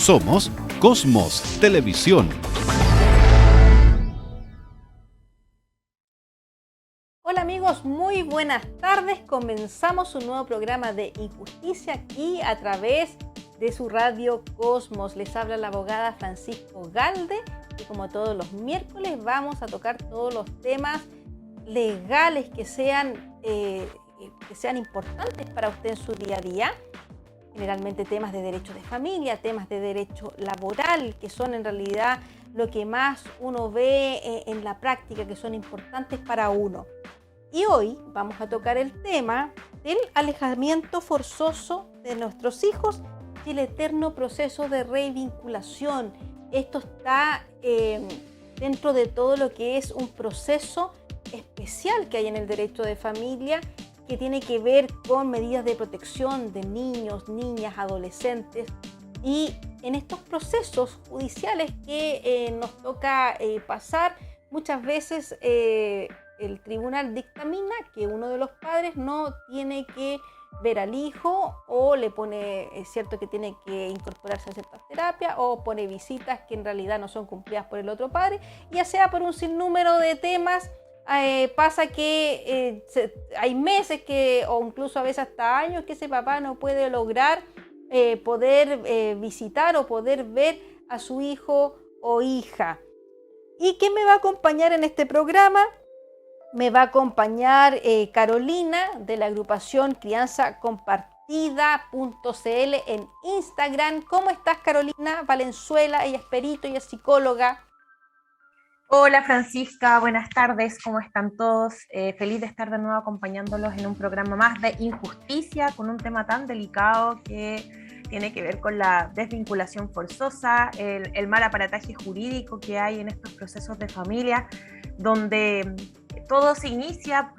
Somos Cosmos Televisión. Hola amigos, muy buenas tardes. Comenzamos un nuevo programa de Injusticia aquí a través de su radio Cosmos. Les habla la abogada Francisco Galde y como todos los miércoles vamos a tocar todos los temas legales que sean importantes para usted en su día a día. Generalmente temas de derecho de familia, temas de derecho laboral, que son en realidad lo que más uno ve en la práctica, que son importantes para uno. Y hoy vamos a tocar el tema del alejamiento forzoso de nuestros hijos y el eterno proceso de revinculación. Esto está dentro de todo lo que es un proceso especial que hay en el derecho de familia, que tiene que ver con medidas de protección de niños, niñas, adolescentes. Y en estos procesos judiciales que nos toca pasar, muchas veces el tribunal dictamina que uno de los padres no tiene que ver al hijo, o le pone, es cierto que tiene que incorporarse a ciertas terapias, o pone visitas que en realidad no son cumplidas por el otro padre, ya sea por un sinnúmero de temas. Pasa que hay meses o incluso a veces hasta años que ese papá no puede lograr poder visitar o poder ver a su hijo o hija. ¿Y quién me va a acompañar en este programa? Me va a acompañar Carolina de la agrupación Crianza Compartida.cl en Instagram. ¿Cómo estás, Carolina Valenzuela? Ella es perito y es psicóloga. Hola Francisca, buenas tardes, ¿cómo están todos? Feliz de estar de nuevo acompañándolos en un programa más de Injusticia, con un tema tan delicado que tiene que ver con la desvinculación forzosa, el mal aparataje jurídico que hay en estos procesos de familia, donde todo se inicia,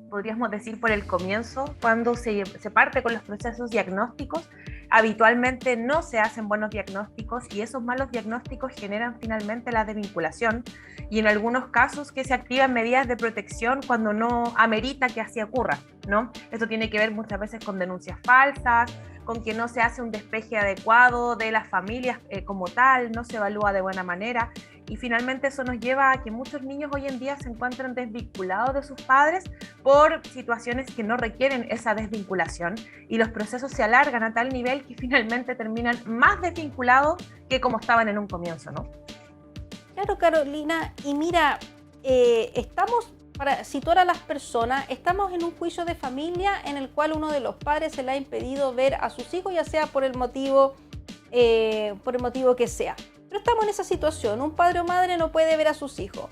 podríamos decir, por el comienzo, cuando se parte con los procesos diagnósticos. Habitualmente no se hacen buenos diagnósticos y esos malos diagnósticos generan finalmente la desvinculación, y en algunos casos que se activan medidas de protección cuando no amerita que así ocurra, ¿no? Esto tiene que ver muchas veces con denuncias falsas, con que no se hace un despeje adecuado de las familias como tal, no se evalúa de buena manera, y finalmente eso nos lleva a que muchos niños hoy en día se encuentran desvinculados de sus padres por situaciones que no requieren esa desvinculación, y los procesos se alargan a tal nivel que finalmente terminan más desvinculados que como estaban en un comienzo, ¿no? Claro, Carolina, y mira, estamos, para situar a las personas, estamos en un juicio de familia en el cual uno de los padres se le ha impedido ver a sus hijos, ya sea por el motivo que sea. Pero estamos en esa situación, un padre o madre no puede ver a sus hijos.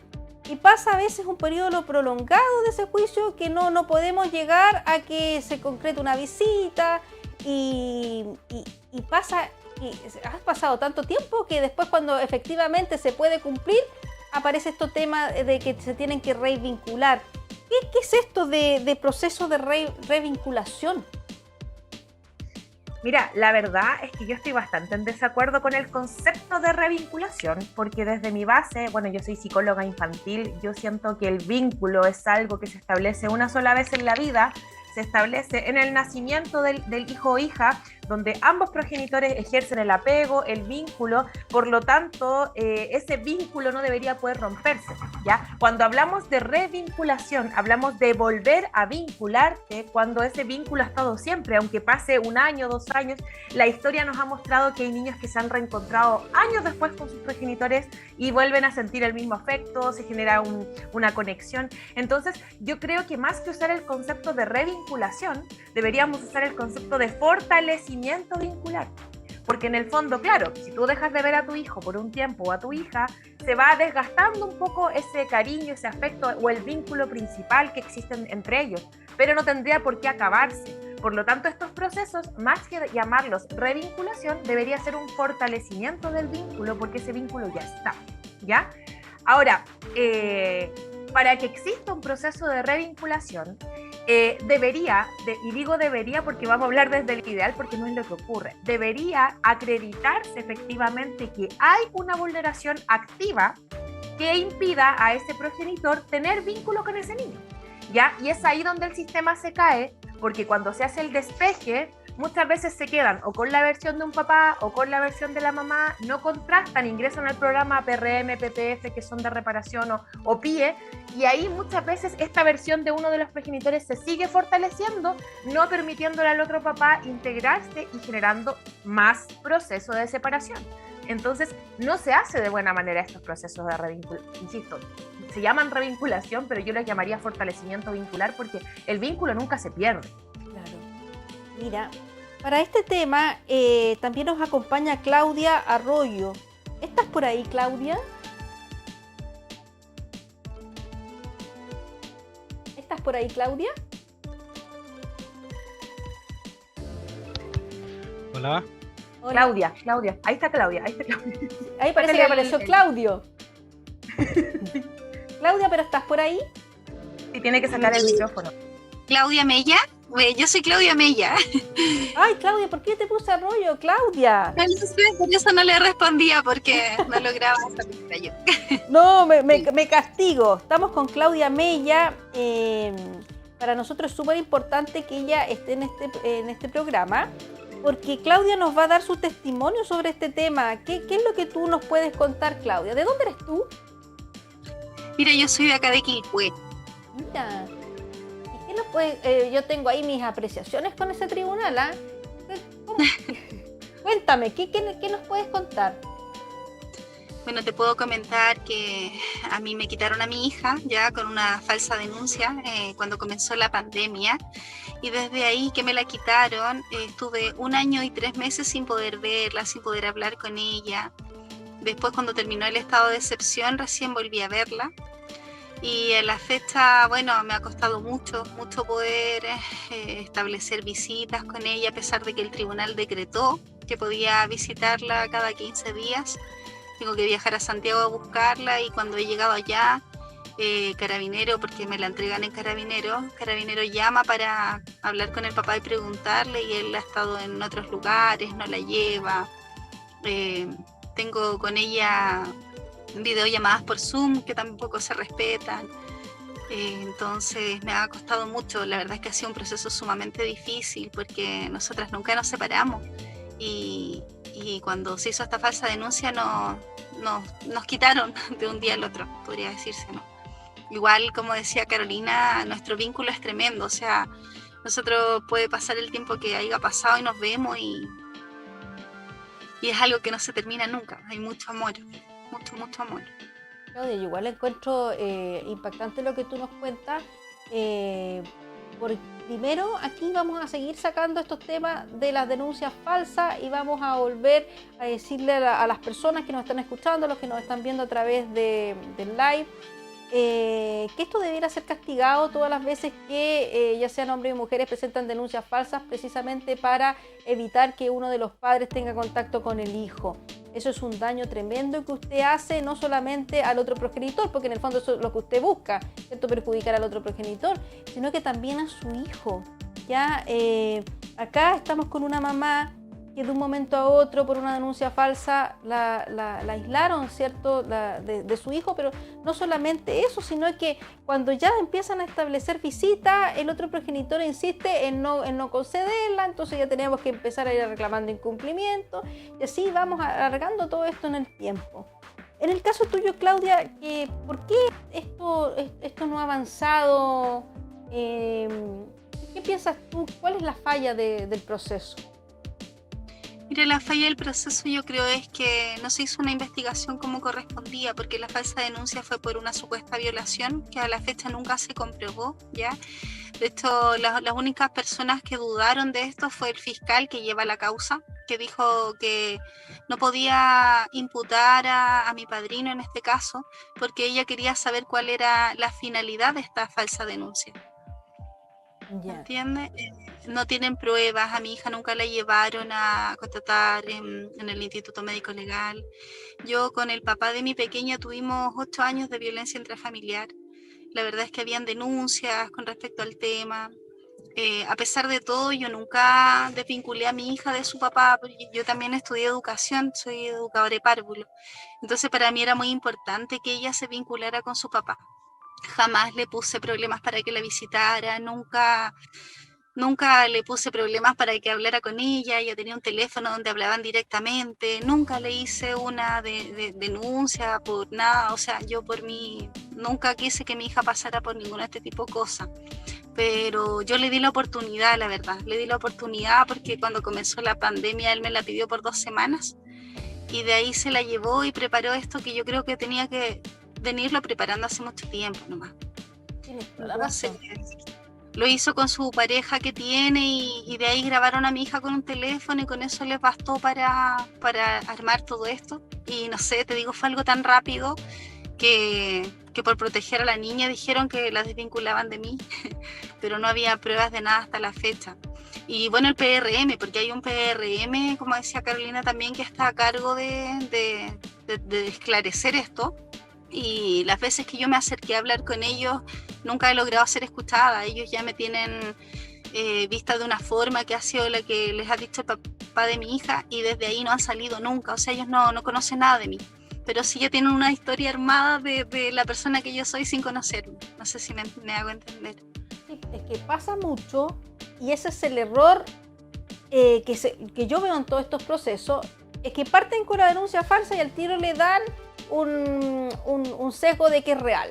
Y pasa a veces un periodo prolongado de ese juicio que no podemos llegar a que se concrete una visita, y pasa, y has pasado tanto tiempo que después, cuando efectivamente se puede cumplir, aparece este tema de que se tienen que revincular. ¿Qué es esto de proceso de revinculación? Mira, la verdad es que yo estoy bastante en desacuerdo con el concepto de revinculación, porque desde mi base, bueno, yo soy psicóloga infantil, yo siento que el vínculo es algo que se establece una sola vez en la vida, se establece en el nacimiento del hijo o hija, donde ambos progenitores ejercen el apego, el vínculo, por lo tanto, ese vínculo no debería poder romperse, ¿ya? Cuando hablamos de revinculación, hablamos de volver a vincularte cuando ese vínculo ha estado siempre, aunque pase 1 año, 2 años. La historia nos ha mostrado que hay niños que se han reencontrado años después con sus progenitores y vuelven a sentir el mismo afecto, se genera una conexión. Entonces, yo creo que más que usar el concepto de revinculación, deberíamos usar el concepto de fortalecimiento vincular, porque en el fondo, claro, si tú dejas de ver a tu hijo por un tiempo o a tu hija, se va desgastando un poco ese cariño, ese afecto o el vínculo principal que existe entre ellos, pero no tendría por qué acabarse. Por lo tanto, estos procesos, más que llamarlos revinculación, debería ser un fortalecimiento del vínculo, porque ese vínculo ya está, ¿ya? Ahora, para que exista un proceso de revinculación, debería, y digo debería porque vamos a hablar desde el ideal, porque no es lo que ocurre, debería acreditarse efectivamente que hay una vulneración activa que impida a ese progenitor tener vínculo con ese niño, ¿ya? Y es ahí donde el sistema se cae, porque cuando se hace el despeje, muchas veces se quedan o con la versión de un papá o con la versión de la mamá, no contrastan, ingresan al programa PRM, PPF, que son de reparación o PIE, y ahí muchas veces esta versión de uno de los progenitores se sigue fortaleciendo, no permitiéndole al otro papá integrarse y generando más proceso de separación. Entonces, no se hace de buena manera estos procesos de revinculación. Insisto, se llaman revinculación, pero yo les llamaría fortalecimiento vincular porque el vínculo nunca se pierde. Claro. Mira, para este tema también nos acompaña Claudia Arroyo. ¿Estás por ahí, Claudia? ¿Estás por ahí, Claudia? Hola. Hola. Claudia, ahí está Claudia. Ahí parece que apareció Claudio. Claudia, ¿pero estás por ahí? Sí, tiene que sacar el micrófono. Claudia Mella. Yo soy Claudia Mella. Ay, Claudia, ¿por qué te puse Arroyo, Claudia? No sé, por eso no le respondía porque no lograba esa yo. No, me castigo. Estamos con Claudia Mella. Para nosotros es súper importante que ella esté en este programa, porque Claudia nos va a dar su testimonio sobre este tema. ¿Qué es lo que tú nos puedes contar, Claudia? ¿De dónde eres tú? Mira, yo soy de acá de Quilpué. Mira, ¿y qué nos puede, yo tengo ahí mis apreciaciones con ese tribunal, ¿ah? Cuéntame, ¿qué nos puedes contar? Bueno, te puedo comentar que a mí me quitaron a mi hija ya con una falsa denuncia cuando comenzó la pandemia, y desde ahí que me la quitaron estuve 1 año y 3 meses sin poder verla, sin poder hablar con ella. Después, cuando terminó el estado de excepción, recién volví a verla. Y a la fecha, bueno, me ha costado mucho poder establecer visitas con ella, a pesar de que el tribunal decretó que podía visitarla cada 15 días. Tengo que viajar a Santiago a buscarla, y cuando he llegado allá, Carabinero, porque me la entregan en Carabinero llama para hablar con el papá y preguntarle, y él ha estado en otros lugares, no la lleva. Tengo con ella videollamadas por Zoom que tampoco se respetan. Entonces me ha costado mucho. La verdad es que ha sido un proceso sumamente difícil porque nosotras nunca nos separamos, y cuando se hizo esta falsa denuncia nos quitaron de un día al otro, podría decirse, ¿no? Igual, como decía Carolina, nuestro vínculo es tremendo. O sea, nosotros puede pasar el tiempo que haya pasado y nos vemos, y es algo que no se termina nunca. Hay mucho amor, mucho amor. Claudia, yo igual encuentro impactante lo que tú nos cuentas. Primero, aquí vamos a seguir sacando estos temas de las denuncias falsas, y vamos a volver a decirle a las personas que nos están escuchando, los que nos están viendo a través del live, que esto debiera ser castigado todas las veces que ya sean hombres y mujeres presentan denuncias falsas, precisamente para evitar que uno de los padres tenga contacto con el hijo. Eso es un daño tremendo que usted hace no solamente al otro progenitor, porque en el fondo eso es lo que usted busca, ¿cierto? Perjudicar al otro progenitor, sino que también a su hijo. Ya acá estamos con una mamá que de un momento a otro, por una denuncia falsa, la aislaron, ¿cierto?, de su hijo, pero no solamente eso, sino que cuando ya empiezan a establecer visitas, el otro progenitor insiste en no concederla, entonces ya tenemos que empezar a ir reclamando incumplimiento, y así vamos alargando todo esto en el tiempo. En el caso tuyo, Claudia, ¿por qué esto no ha avanzado? ¿Qué piensas tú? ¿Cuál es la falla del proceso? Mira, la falla del proceso yo creo es que no se hizo una investigación como correspondía, porque la falsa denuncia fue por una supuesta violación que a la fecha nunca se comprobó, ¿ya? De hecho, las únicas personas que dudaron de esto fue el fiscal que lleva la causa, que dijo que no podía imputar a mi padrino en este caso, porque ella quería saber cuál era la finalidad de esta falsa denuncia. ¿Entiendes? No tienen pruebas, a mi hija nunca la llevaron a contratar en el Instituto Médico Legal. Yo con el papá de mi pequeña tuvimos 8 años de violencia intrafamiliar. La verdad es que habían denuncias con respecto al tema. A pesar de todo, yo nunca desvinculé a mi hija de su papá, porque yo también estudié educación, soy educadora de párvulo. Entonces para mí era muy importante que ella se vinculara con su papá. Jamás le puse problemas para que la visitara, nunca Nunca le puse problemas para que hablara con ella tenía un teléfono donde hablaban directamente, nunca le hice una denuncia por nada, o sea, yo por mí nunca quise que mi hija pasara por ninguna de este tipo de cosas, pero yo le di la oportunidad, la verdad, le di la oportunidad porque cuando comenzó la pandemia él me la pidió por 2 semanas y de ahí se la llevó y preparó esto que yo creo que tenía que venirlo preparando hace mucho tiempo nomás. Entonces, lo hizo con su pareja que tiene y de ahí grabaron a mi hija con un teléfono y con eso les bastó para armar todo esto. Y no sé, te digo, fue algo tan rápido que por proteger a la niña dijeron que la desvinculaban de mí, pero no había pruebas de nada hasta la fecha. Y bueno, el PRM, porque hay un PRM, como decía Carolina también, que está a cargo de esclarecer esto. Y las veces que yo me acerqué a hablar con ellos, nunca he logrado ser escuchada. Ellos ya me tienen vista de una forma que ha sido la que les ha dicho el papá de mi hija y desde ahí no han salido nunca. O sea, ellos no conocen nada de mí, pero sí ya tienen una historia armada de la persona que yo soy sin conocerme. No sé si me hago entender. Sí, es que pasa mucho y ese es el error que yo veo en todos estos procesos, es que parten con la denuncia falsa y al tiro le dan un sesgo de que es real.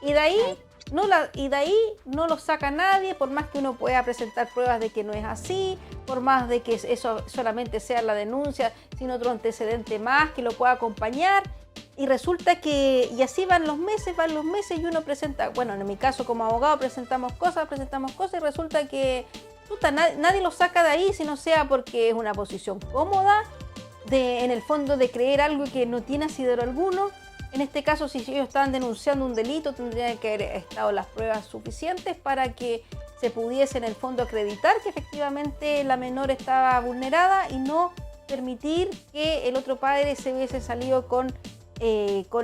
Y de ahí no lo saca nadie, por más que uno pueda presentar pruebas de que no es así, por más de que eso solamente sea la denuncia, sin otro antecedente más que lo pueda acompañar. Y resulta que, y así van los meses y uno presenta, bueno, en mi caso como abogado presentamos cosas y resulta que nadie lo saca de ahí, si no sea porque es una posición cómoda, en el fondo de creer algo que no tiene asidero alguno. En este caso, si ellos estaban denunciando un delito, tendrían que haber estado las pruebas suficientes para que se pudiese en el fondo acreditar que efectivamente la menor estaba vulnerada y no permitir que el otro padre se hubiese salido con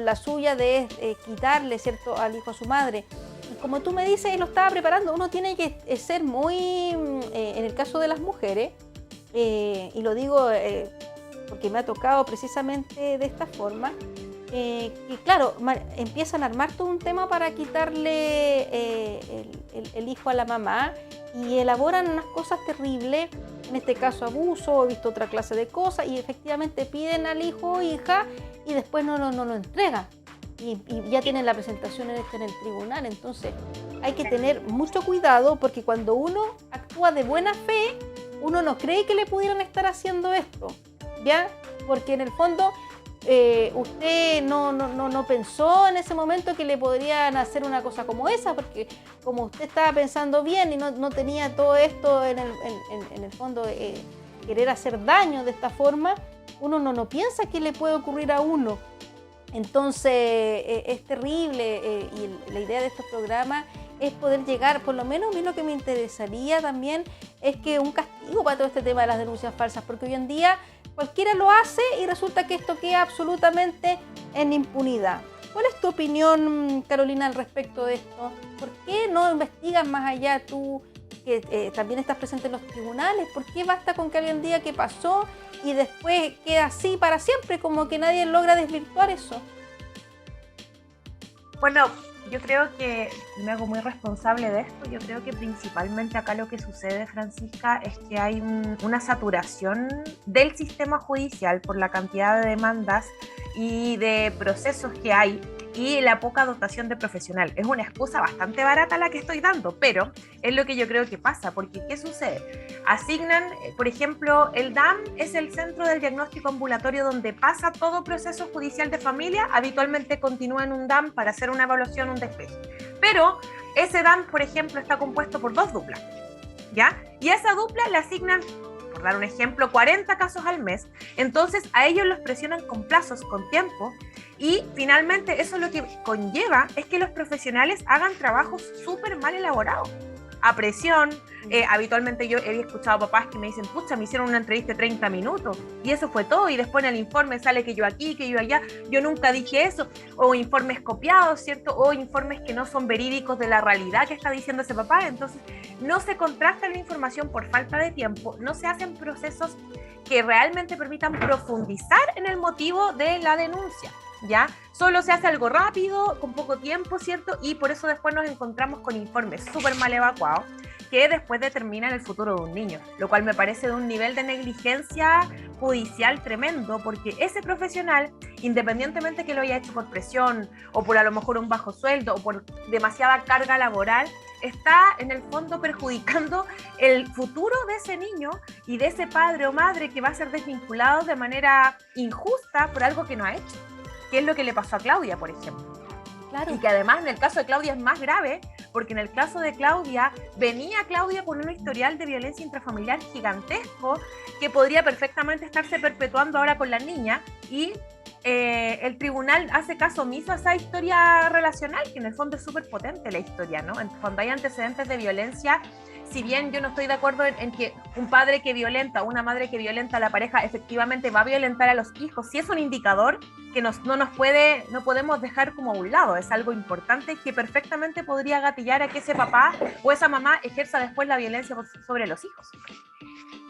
la suya de quitarle, ¿cierto?, al hijo a su madre. Y como tú me dices, él lo estaba preparando. Uno tiene que ser muy, en el caso de las mujeres, y lo digo porque me ha tocado precisamente de esta forma, que claro, empiezan a armar todo un tema para quitarle el hijo a la mamá y elaboran unas cosas terribles, en este caso abuso, he visto otra clase de cosas, y efectivamente piden al hijo o hija y después no lo entregan. Y ya tienen la presentación en el tribunal. Entonces hay que tener mucho cuidado porque cuando uno actúa de buena fe, uno no cree que le pudieran estar haciendo esto, ¿ya? Porque en el fondo usted no pensó en ese momento que le podrían hacer una cosa como esa, porque como usted estaba pensando bien y no tenía todo esto en el fondo querer hacer daño de esta forma, uno no piensa que le puede ocurrir a uno. Entonces es terrible y la idea de estos programas es poder llegar, por lo menos a mí lo que me interesaría también es que un castigo para todo este tema de las denuncias falsas, porque hoy en día cualquiera lo hace y resulta que esto queda absolutamente en impunidad. ¿Cuál es tu opinión, Carolina, al respecto de esto? ¿Por qué no investigas más allá tú, que también estás presente en los tribunales? ¿Por qué basta con que alguien diga qué pasó y después queda así para siempre, como que nadie logra desvirtuar eso? Bueno, yo creo que, y me hago muy responsable de esto, yo creo que principalmente acá lo que sucede, Francisca, es que hay una saturación del sistema judicial por la cantidad de demandas y de procesos que hay y la poca dotación de profesional. Es una excusa bastante barata la que estoy dando, pero es lo que yo creo que pasa, porque ¿qué sucede? Asignan, por ejemplo, el DAM es el centro del diagnóstico ambulatorio donde pasa todo proceso judicial de familia, habitualmente continúa en un DAM para hacer una evaluación, un despeje. Pero ese DAM, por ejemplo, está compuesto por 2 duplas, ¿ya? Y a esa dupla le asignan, por dar un ejemplo, 40 casos al mes, entonces a ellos los presionan con plazos, con tiempo, y finalmente eso lo que conlleva es que los profesionales hagan trabajos súper mal elaborados, a presión. Habitualmente yo he escuchado papás que me dicen, pucha, me hicieron una entrevista de 30 minutos y eso fue todo, y después en el informe sale que yo aquí, que yo allá, yo nunca dije eso, o informes copiados, ¿cierto? O informes que no son verídicos de la realidad que está diciendo ese papá. Entonces no se contrasta la información por falta de tiempo, no se hacen procesos que realmente permitan profundizar en el motivo de la denuncia, ¿ya? Solo se hace algo rápido, con poco tiempo, ¿cierto? Y por eso después nos encontramos con informes súper mal evacuados. que después determinan el futuro de un niño, lo cual me parece de un nivel de negligencia judicial tremendo, porque ese profesional, independientemente que lo haya hecho por presión o por a lo mejor un bajo sueldo o por demasiada carga laboral, está en el fondo perjudicando el futuro de ese niño y de ese padre o madre que va a ser desvinculado de manera injusta por algo que no ha hecho, que es lo que le pasó a Claudia, por ejemplo. Claro. Y que además en el caso de Claudia es más grave, porque en el caso de Claudia, venía Claudia con un historial de violencia intrafamiliar gigantesco que podría perfectamente estarse perpetuando ahora con la niña, y el tribunal hace caso omiso a esa historia relacional, que en el fondo es súper potente la historia, ¿no? Cuando hay antecedentes de violencia, si bien yo no estoy de acuerdo en que un padre que violenta o una madre que violenta a la pareja efectivamente va a violentar a los hijos, sí es un indicador que no podemos dejar como a un lado, es algo importante que perfectamente podría gatillar a que ese papá o esa mamá ejerza después la violencia sobre los hijos.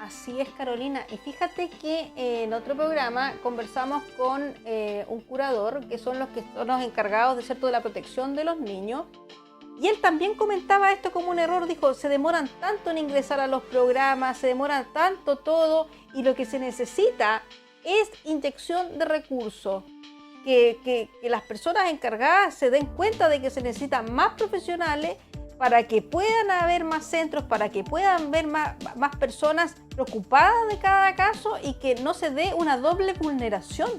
Así es, Carolina. Y fíjate que en otro programa conversamos con un curador, que son los que son los encargados, de cierto, de la protección de los niños. Y él también comentaba esto como un error. Dijo, se demoran tanto en ingresar a los programas, se demoran tanto todo, y lo que se necesita es inyección de recursos. Que las personas encargadas se den cuenta de que se necesitan más profesionales para que puedan haber más centros, para que puedan haber más personas preocupadas de cada caso y que no se dé una doble vulneración.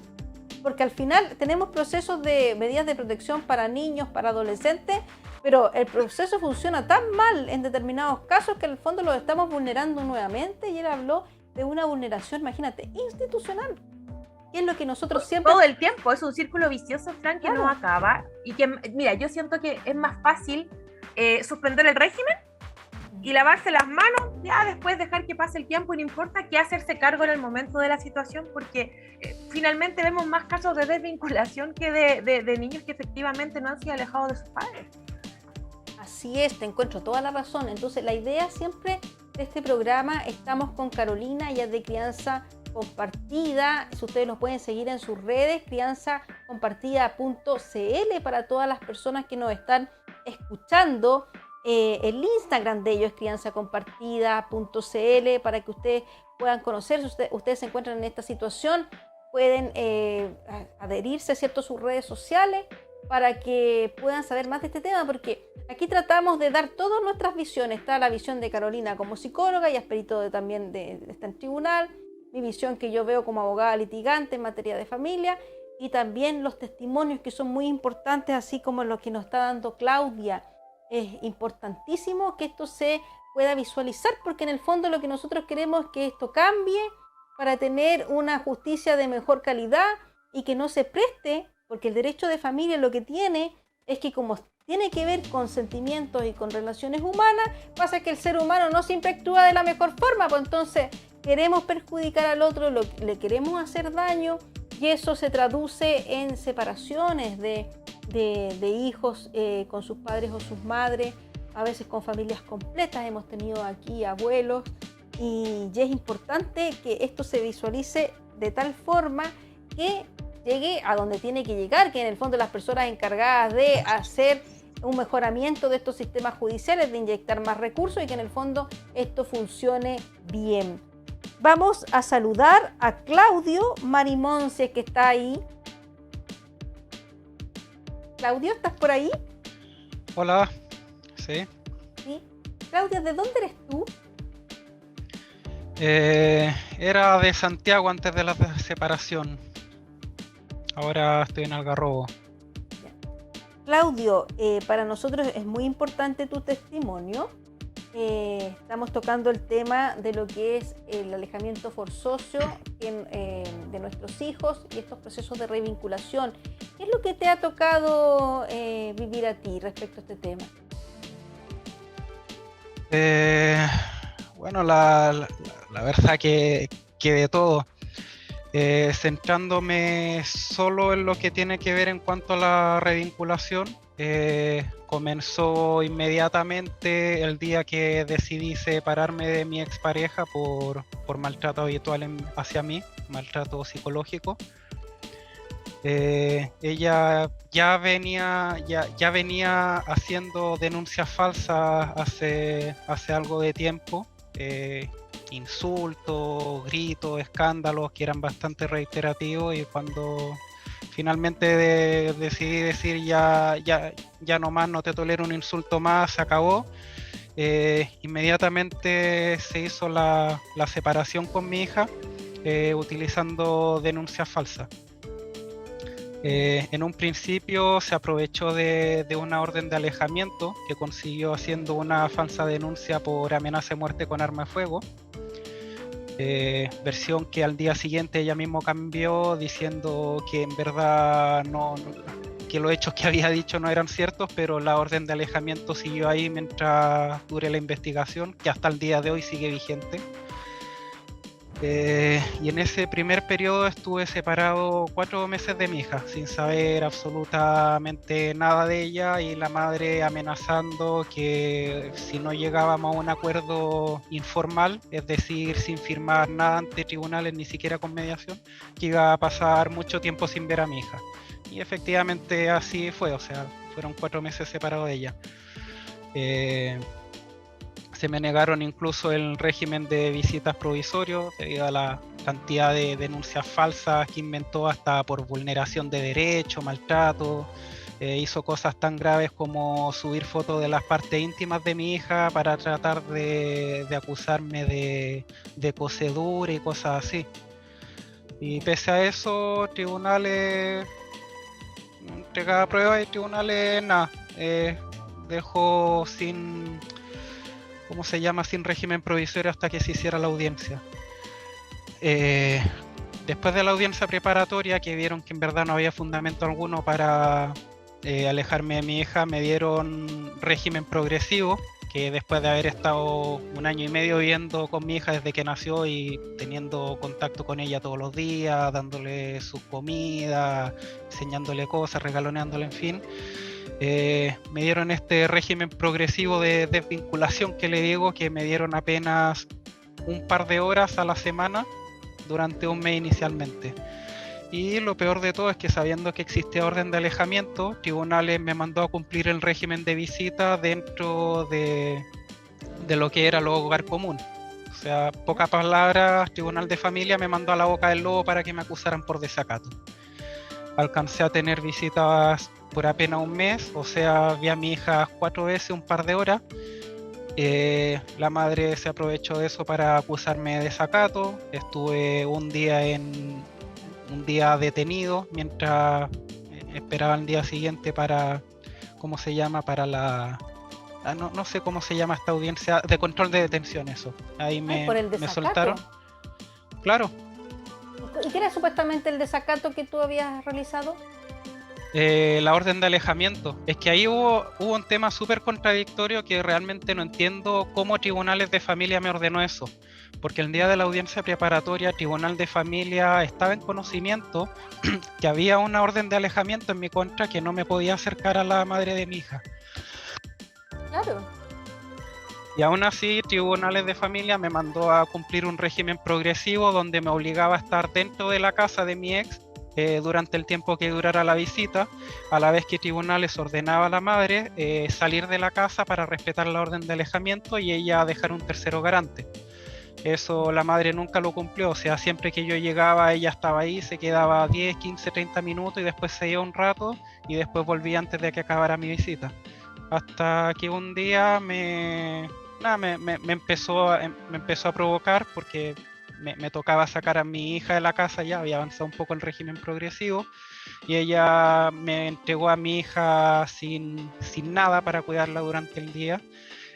Porque al final tenemos procesos de medidas de protección para niños, para adolescentes, pero el proceso funciona tan mal en determinados casos que en el fondo los estamos vulnerando nuevamente, y él habló de una vulneración, imagínate, institucional. Y es lo que nosotros siempre... Todo el tiempo, es un círculo vicioso, Fran, que no acaba. Y que, mira, yo siento que es más fácil suspender el régimen y lavarse las manos, ya después dejar que pase el tiempo y no importa, que hacerse cargo en el momento de la situación, porque finalmente vemos más casos de desvinculación que de niños que efectivamente no han sido alejados de sus padres. Así es, te encuentro toda la razón. Entonces la idea siempre de este programa, estamos con Carolina, ella es de Crianza Compartida. Si ustedes los pueden seguir en sus redes, crianzacompartida.cl, para todas las personas que nos están escuchando. El Instagram de ellos es crianzacompartida.cl, para que ustedes puedan conocer. Si ustedes se encuentran en esta situación, pueden adherirse, ¿cierto?, a sus redes sociales para que puedan saber más de este tema, porque aquí tratamos de dar todas nuestras visiones. Está la visión de Carolina como psicóloga y Asperito también está en tribunal, mi visión que yo veo como abogada litigante en materia de familia, y también los testimonios que son muy importantes, así como lo que nos está dando Claudia. Es importantísimo que esto se pueda visualizar, porque en el fondo lo que nosotros queremos es que esto cambie para tener una justicia de mejor calidad y que no se preste, porque el derecho de familia lo que tiene es que, como tiene que ver con sentimientos y con relaciones humanas, pasa que el ser humano no siempre actúa de la mejor forma, pues entonces queremos perjudicar al otro, le queremos hacer daño, y eso se traduce en separaciones de hijos con sus padres o sus madres, a veces con familias completas. Hemos tenido aquí abuelos, y es importante que esto se visualice de tal forma que llegue a donde tiene que llegar, que en el fondo las personas encargadas de hacer un mejoramiento de estos sistemas judiciales, de inyectar más recursos, y que en el fondo esto funcione bien. Vamos a saludar a Claudio Marimonce, que está ahí. Claudio, ¿estás por ahí? Hola, sí. Sí. Claudio, ¿de dónde eres tú? Era de Santiago antes de la separación. Ahora estoy en Algarrobo. Claudio, para nosotros es muy importante tu testimonio. Estamos tocando el tema de lo que es el alejamiento forzoso de nuestros hijos y estos procesos de revinculación. ¿Qué es lo que te ha tocado vivir a ti respecto a este tema? Bueno, la verdad que de todo. Centrándome solo en lo que tiene que ver en cuanto a la revinculación, comenzó inmediatamente el día que decidí separarme de mi expareja por maltrato habitual hacia mí, maltrato psicológico. Ella ya venía haciendo denuncias falsas hace algo de tiempo, insultos, gritos, escándalos que eran bastante reiterativos, y cuando finalmente decidí decir ya no más, no te tolero un insulto más, se acabó. Inmediatamente se hizo la separación con mi hija, utilizando denuncias falsas. En un principio se aprovechó de una orden de alejamiento que consiguió haciendo una falsa denuncia por amenaza de muerte con arma de fuego, versión que al día siguiente ella mismo cambió, diciendo que en verdad que los hechos que había dicho no eran ciertos, pero la orden de alejamiento siguió ahí mientras dure la investigación, que hasta el día de hoy sigue vigente. Y en ese primer periodo estuve separado 4 meses de mi hija, sin saber absolutamente nada de ella, y la madre amenazando que si no llegábamos a un acuerdo informal, es decir, sin firmar nada ante tribunales, ni siquiera con mediación, que iba a pasar mucho tiempo sin ver a mi hija. Y efectivamente así fue, o sea, fueron 4 meses separados de ella. Se me negaron incluso el régimen de visitas provisorios debido a la cantidad de denuncias falsas que inventó, hasta por vulneración de derechos, maltrato. Hizo cosas tan graves como subir fotos de las partes íntimas de mi hija para tratar de acusarme de cocedura y cosas así. Y pese a eso, tribunales entregaba pruebas y tribunales nada. Dejó sin... ¿Cómo se llama? Sin régimen provisorio hasta que se hiciera la audiencia. Después de la audiencia preparatoria, que vieron que en verdad no había fundamento alguno para alejarme de mi hija, me dieron régimen progresivo, que después de haber estado 1 año y medio viviendo con mi hija desde que nació y teniendo contacto con ella todos los días, dándole su comida, enseñándole cosas, regaloneándole, en fin, me dieron este régimen progresivo de desvinculación que le digo, que me dieron apenas un par de horas a la semana durante 1 mes inicialmente. Y lo peor de todo es que, sabiendo que existía orden de alejamiento, tribunales me mandó a cumplir el régimen de visita dentro de lo que era el hogar común. O sea, pocas palabras, tribunal de familia me mandó a la boca del lobo para que me acusaran por desacato. Alcancé a tener visitas por apenas 1 mes, o sea, vi a mi hija 4 veces, un par de horas. La madre se aprovechó de eso para acusarme de desacato. Estuve un día detenido mientras esperaba el día siguiente para, ¿cómo se llama? Para la... no sé cómo se llama esta audiencia de control de detención, eso. Ahí ¿Por el me desacato? soltaron. Claro. ¿Y qué era supuestamente el desacato que tú habías realizado? La orden de alejamiento. Es que ahí hubo un tema súper contradictorio que realmente no entiendo cómo tribunales de familia me ordenó eso. Porque el día de la audiencia preparatoria, Tribunal de Familia estaba en conocimiento que había una orden de alejamiento en mi contra, que no me podía acercar a la madre de mi hija. Claro. Y aún así, Tribunales de Familia me mandó a cumplir un régimen progresivo donde me obligaba a estar dentro de la casa de mi ex durante el tiempo que durara la visita, a la vez que Tribunales ordenaba a la madre salir de la casa para respetar la orden de alejamiento y ella dejar un tercero garante. Eso la madre nunca lo cumplió, o sea, siempre que yo llegaba ella estaba ahí, se quedaba 10, 15, 30 minutos y después se iba un rato y después volvía antes de que acabara mi visita. Hasta que un día me empezó a provocar, porque me tocaba sacar a mi hija de la casa, ya había avanzado un poco el régimen progresivo, y ella me entregó a mi hija sin nada para cuidarla durante el día.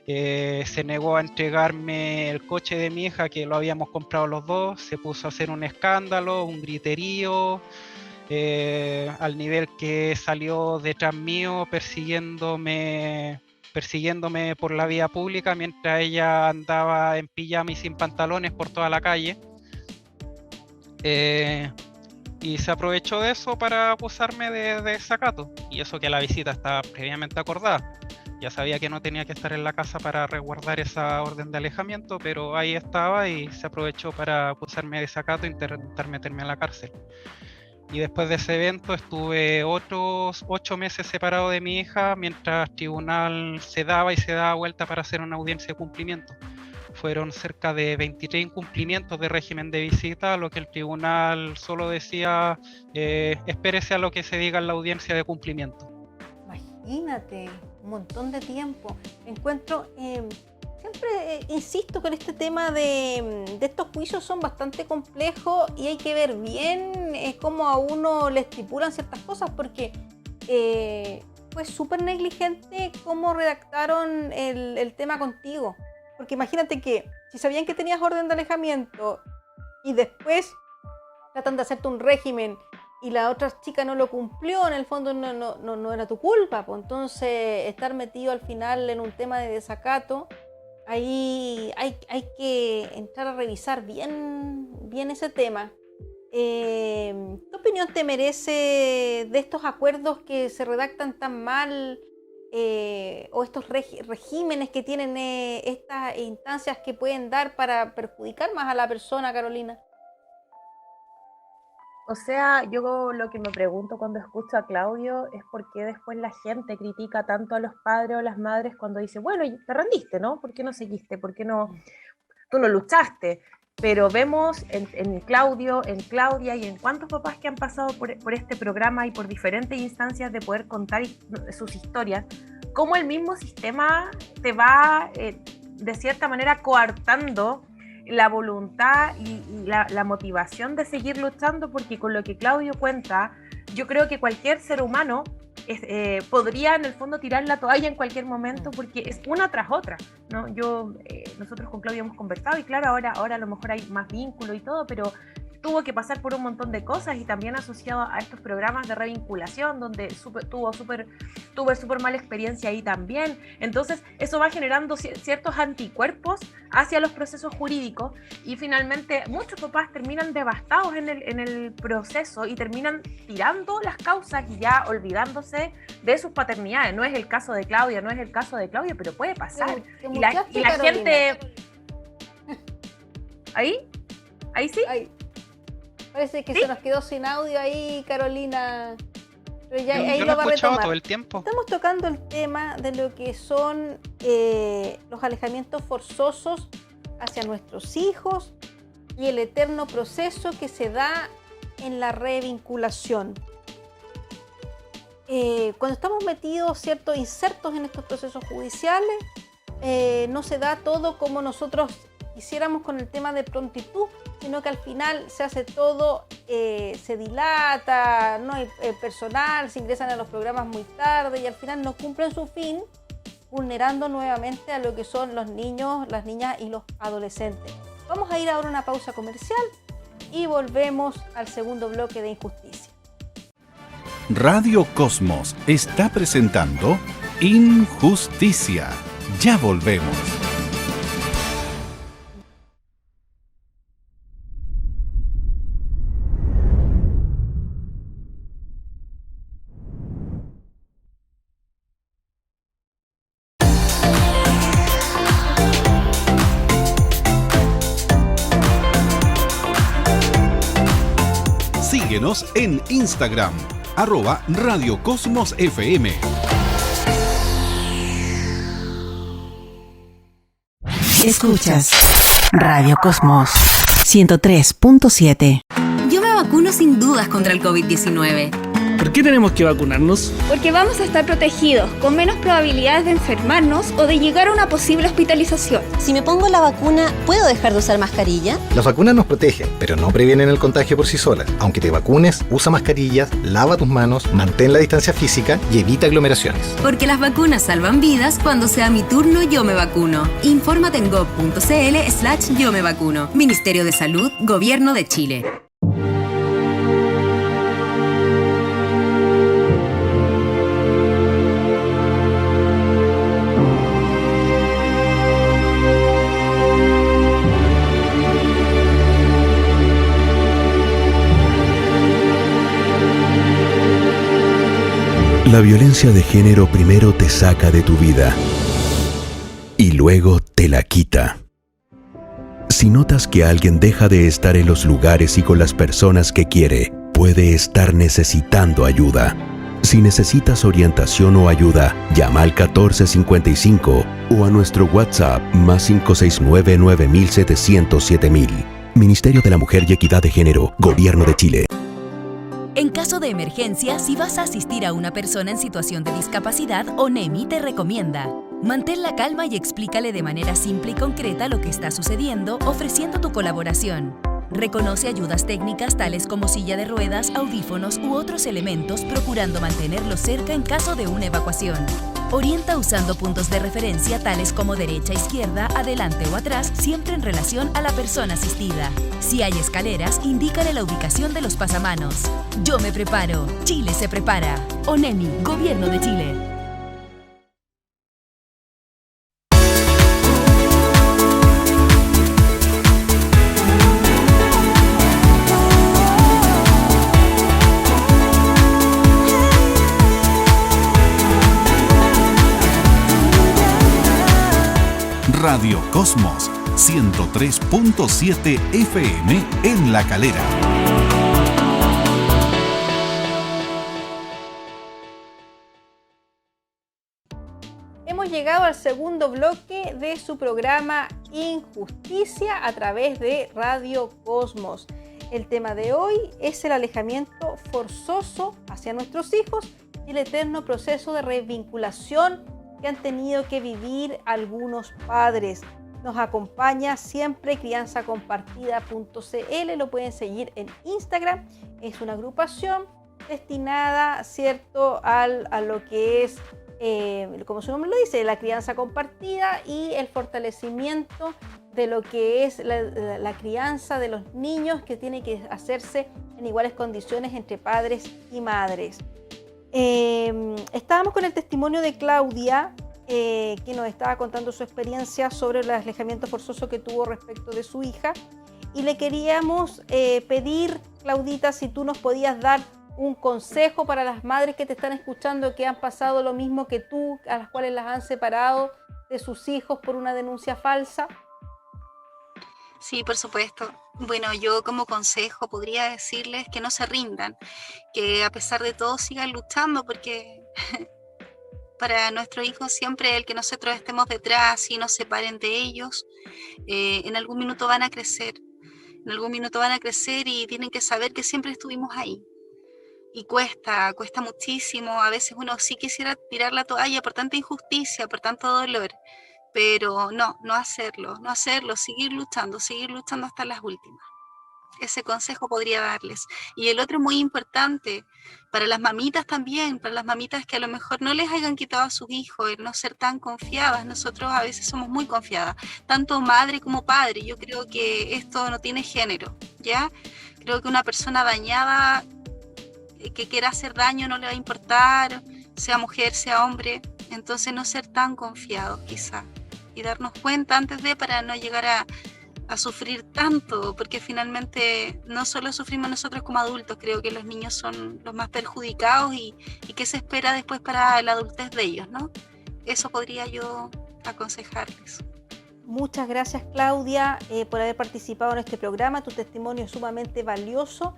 Se negó a entregarme el coche de mi hija, que lo habíamos comprado los dos. Se puso a hacer un escándalo, un griterío, al nivel que salió detrás mío persiguiéndome por la vía pública mientras ella andaba en pijama y sin pantalones por toda la calle. Y se aprovechó de eso para acusarme de desacato, y eso que la visita estaba previamente acordada. Ya sabía que no tenía que estar en la casa para resguardar esa orden de alejamiento, pero ahí estaba y se aprovechó para acusarme de desacato e intentar meterme a la cárcel. Y después de ese evento estuve otros 8 meses separado de mi hija mientras el tribunal se daba vuelta para hacer una audiencia de cumplimiento. Fueron cerca de 23 incumplimientos de régimen de visita, lo que el tribunal solo decía, espérese a lo que se diga en la audiencia de cumplimiento. Imagínate, un montón de tiempo. Encuentro, siempre insisto con este tema de estos juicios son bastante complejos y hay que ver bien cómo a uno le estipulan ciertas cosas, porque fue súper negligente cómo redactaron el tema contigo. Porque imagínate que si sabían que tenías orden de alejamiento y después tratan de hacerte un régimen y la otra chica no lo cumplió, en el fondo no era tu culpa, pues entonces estar metido al final en un tema de desacato, ahí hay que entrar a revisar bien ese tema. ¿Qué opinión te merece de estos acuerdos que se redactan tan mal? O estos regímenes que tienen estas instancias que pueden dar para perjudicar más a la persona, Carolina. O sea, yo lo que me pregunto cuando escucho a Claudio es por qué después la gente critica tanto a los padres o las madres cuando dice, bueno, te rendiste, ¿no? ¿Por qué no seguiste? ¿Por qué no? Tú no luchaste. Pero vemos en Claudio, en Claudia y en cuántos papás que han pasado por este programa y por diferentes instancias de poder contar sus historias, cómo el mismo sistema te va de cierta manera coartando la voluntad y la motivación de seguir luchando, porque con lo que Claudio cuenta, yo creo que cualquier ser humano podría en el fondo tirar la toalla en cualquier momento, porque es una tras otra, ¿no? Nosotros con Claudio hemos conversado y claro, ahora a lo mejor hay más vínculo y todo, pero tuvo que pasar por un montón de cosas y también asociado a estos programas de revinculación donde tuvo súper mala experiencia ahí también. Entonces eso va generando ciertos anticuerpos hacia los procesos jurídicos y finalmente muchos papás terminan devastados en el proceso y terminan tirando las causas y ya olvidándose de sus paternidades. No es el caso de Claudia, pero puede pasar. Y la gente... ¿Ahí sí? Parece que ¿sí? Se nos quedó sin audio ahí, Carolina. Pero ya yo ahí lo lo va a retomar. Todo el tiempo. Estamos tocando el tema de lo que son los alejamientos forzosos hacia nuestros hijos y el eterno proceso que se da en la revinculación. Cuando estamos metidos, ¿cierto?, insertos en estos procesos judiciales, no se da todo como nosotros quisiéramos con el tema de prontitud, sino que al final se hace todo, se dilata, no hay personal, se ingresan a los programas muy tarde y al final no cumplen su fin, vulnerando nuevamente a lo que son los niños, las niñas y los adolescentes. Vamos a ir ahora a una pausa comercial y volvemos al segundo bloque de Injusticia. Radio Cosmos está presentando Injusticia. Ya volvemos. Síguenos en Instagram, @Radio Cosmos FM. Escuchas Radio Cosmos 103.7. Yo me vacuno sin dudas contra el COVID-19. ¿Por qué tenemos que vacunarnos? Porque vamos a estar protegidos, con menos probabilidades de enfermarnos o de llegar a una posible hospitalización. Si me pongo la vacuna, ¿puedo dejar de usar mascarilla? Las vacunas nos protegen, pero no previenen el contagio por sí solas. Aunque te vacunes, usa mascarillas, lava tus manos, mantén la distancia física y evita aglomeraciones. Porque las vacunas salvan vidas. Cuando sea mi turno, yo me vacuno. Infórmate en gov.cl/yo me vacuno. Ministerio de Salud, Gobierno de Chile. La violencia de género primero te saca de tu vida y luego te la quita. Si notas que alguien deja de estar en los lugares y con las personas que quiere, puede estar necesitando ayuda. Si necesitas orientación o ayuda, llama al 1455 o a nuestro WhatsApp +569 9700 7000. Ministerio de la Mujer y Equidad de Género, Gobierno de Chile. En caso de emergencia, si vas a asistir a una persona en situación de discapacidad, ONEMI te recomienda: mantén la calma y explícale de manera simple y concreta lo que está sucediendo, ofreciendo tu colaboración. Reconoce ayudas técnicas tales como silla de ruedas, audífonos u otros elementos, procurando mantenerlos cerca en caso de una evacuación. Orienta usando puntos de referencia tales como derecha, izquierda, adelante o atrás, siempre en relación a la persona asistida. Si hay escaleras, indícale la ubicación de los pasamanos. Yo me preparo. Chile se prepara. ONEMI, Gobierno de Chile. Radio Cosmos 103.7 FM en La Calera. Hemos llegado al segundo bloque de su programa Injusticia a través de Radio Cosmos. El tema de hoy es el alejamiento forzoso hacia nuestros hijos y el eterno proceso de revinculación que han tenido que vivir algunos padres. Nos acompaña siempre crianzacompartida.cl, lo pueden seguir en Instagram. Es una agrupación destinada, ¿cierto?, a lo que es, como su nombre lo dice, la crianza compartida y el fortalecimiento de lo que es la crianza de los niños, que tiene que hacerse en iguales condiciones entre padres y madres. Estábamos con el testimonio de Claudia, que nos estaba contando su experiencia sobre el alejamiento forzoso que tuvo respecto de su hija, y le queríamos pedir, Claudita, si tú nos podías dar un consejo para las madres que te están escuchando, que han pasado lo mismo que tú, a las cuales las han separado de sus hijos por una denuncia falsa. Sí, por supuesto. Bueno, yo como consejo podría decirles que no se rindan, que a pesar de todo sigan luchando, porque para nuestros hijos siempre el que nosotros estemos detrás y nos separen de ellos, en algún minuto van a crecer. En algún minuto van a crecer y tienen que saber que siempre estuvimos ahí. Y cuesta muchísimo. A veces uno sí quisiera tirar la toalla por tanta injusticia, por tanto dolor. Pero no hacerlo, seguir luchando hasta las últimas. Ese consejo podría darles. Y el otro muy importante, para las mamitas también, para las mamitas que a lo mejor no les hayan quitado a sus hijos, el no ser tan confiadas. Nosotros a veces somos muy confiadas, tanto madre como padre. Yo creo que esto no tiene género, ¿ya? Creo que una persona dañada, que quiera hacer daño, no le va a importar, sea mujer, sea hombre. Entonces no ser tan confiados quizá, y darnos cuenta antes de, para no llegar a sufrir tanto, porque finalmente no solo sufrimos nosotros como adultos, creo que los niños son los más perjudicados y qué se espera después para la adultez de ellos, ¿no? Eso podría yo aconsejarles. Muchas gracias, Claudia, por haber participado en este programa. Tu testimonio es sumamente valioso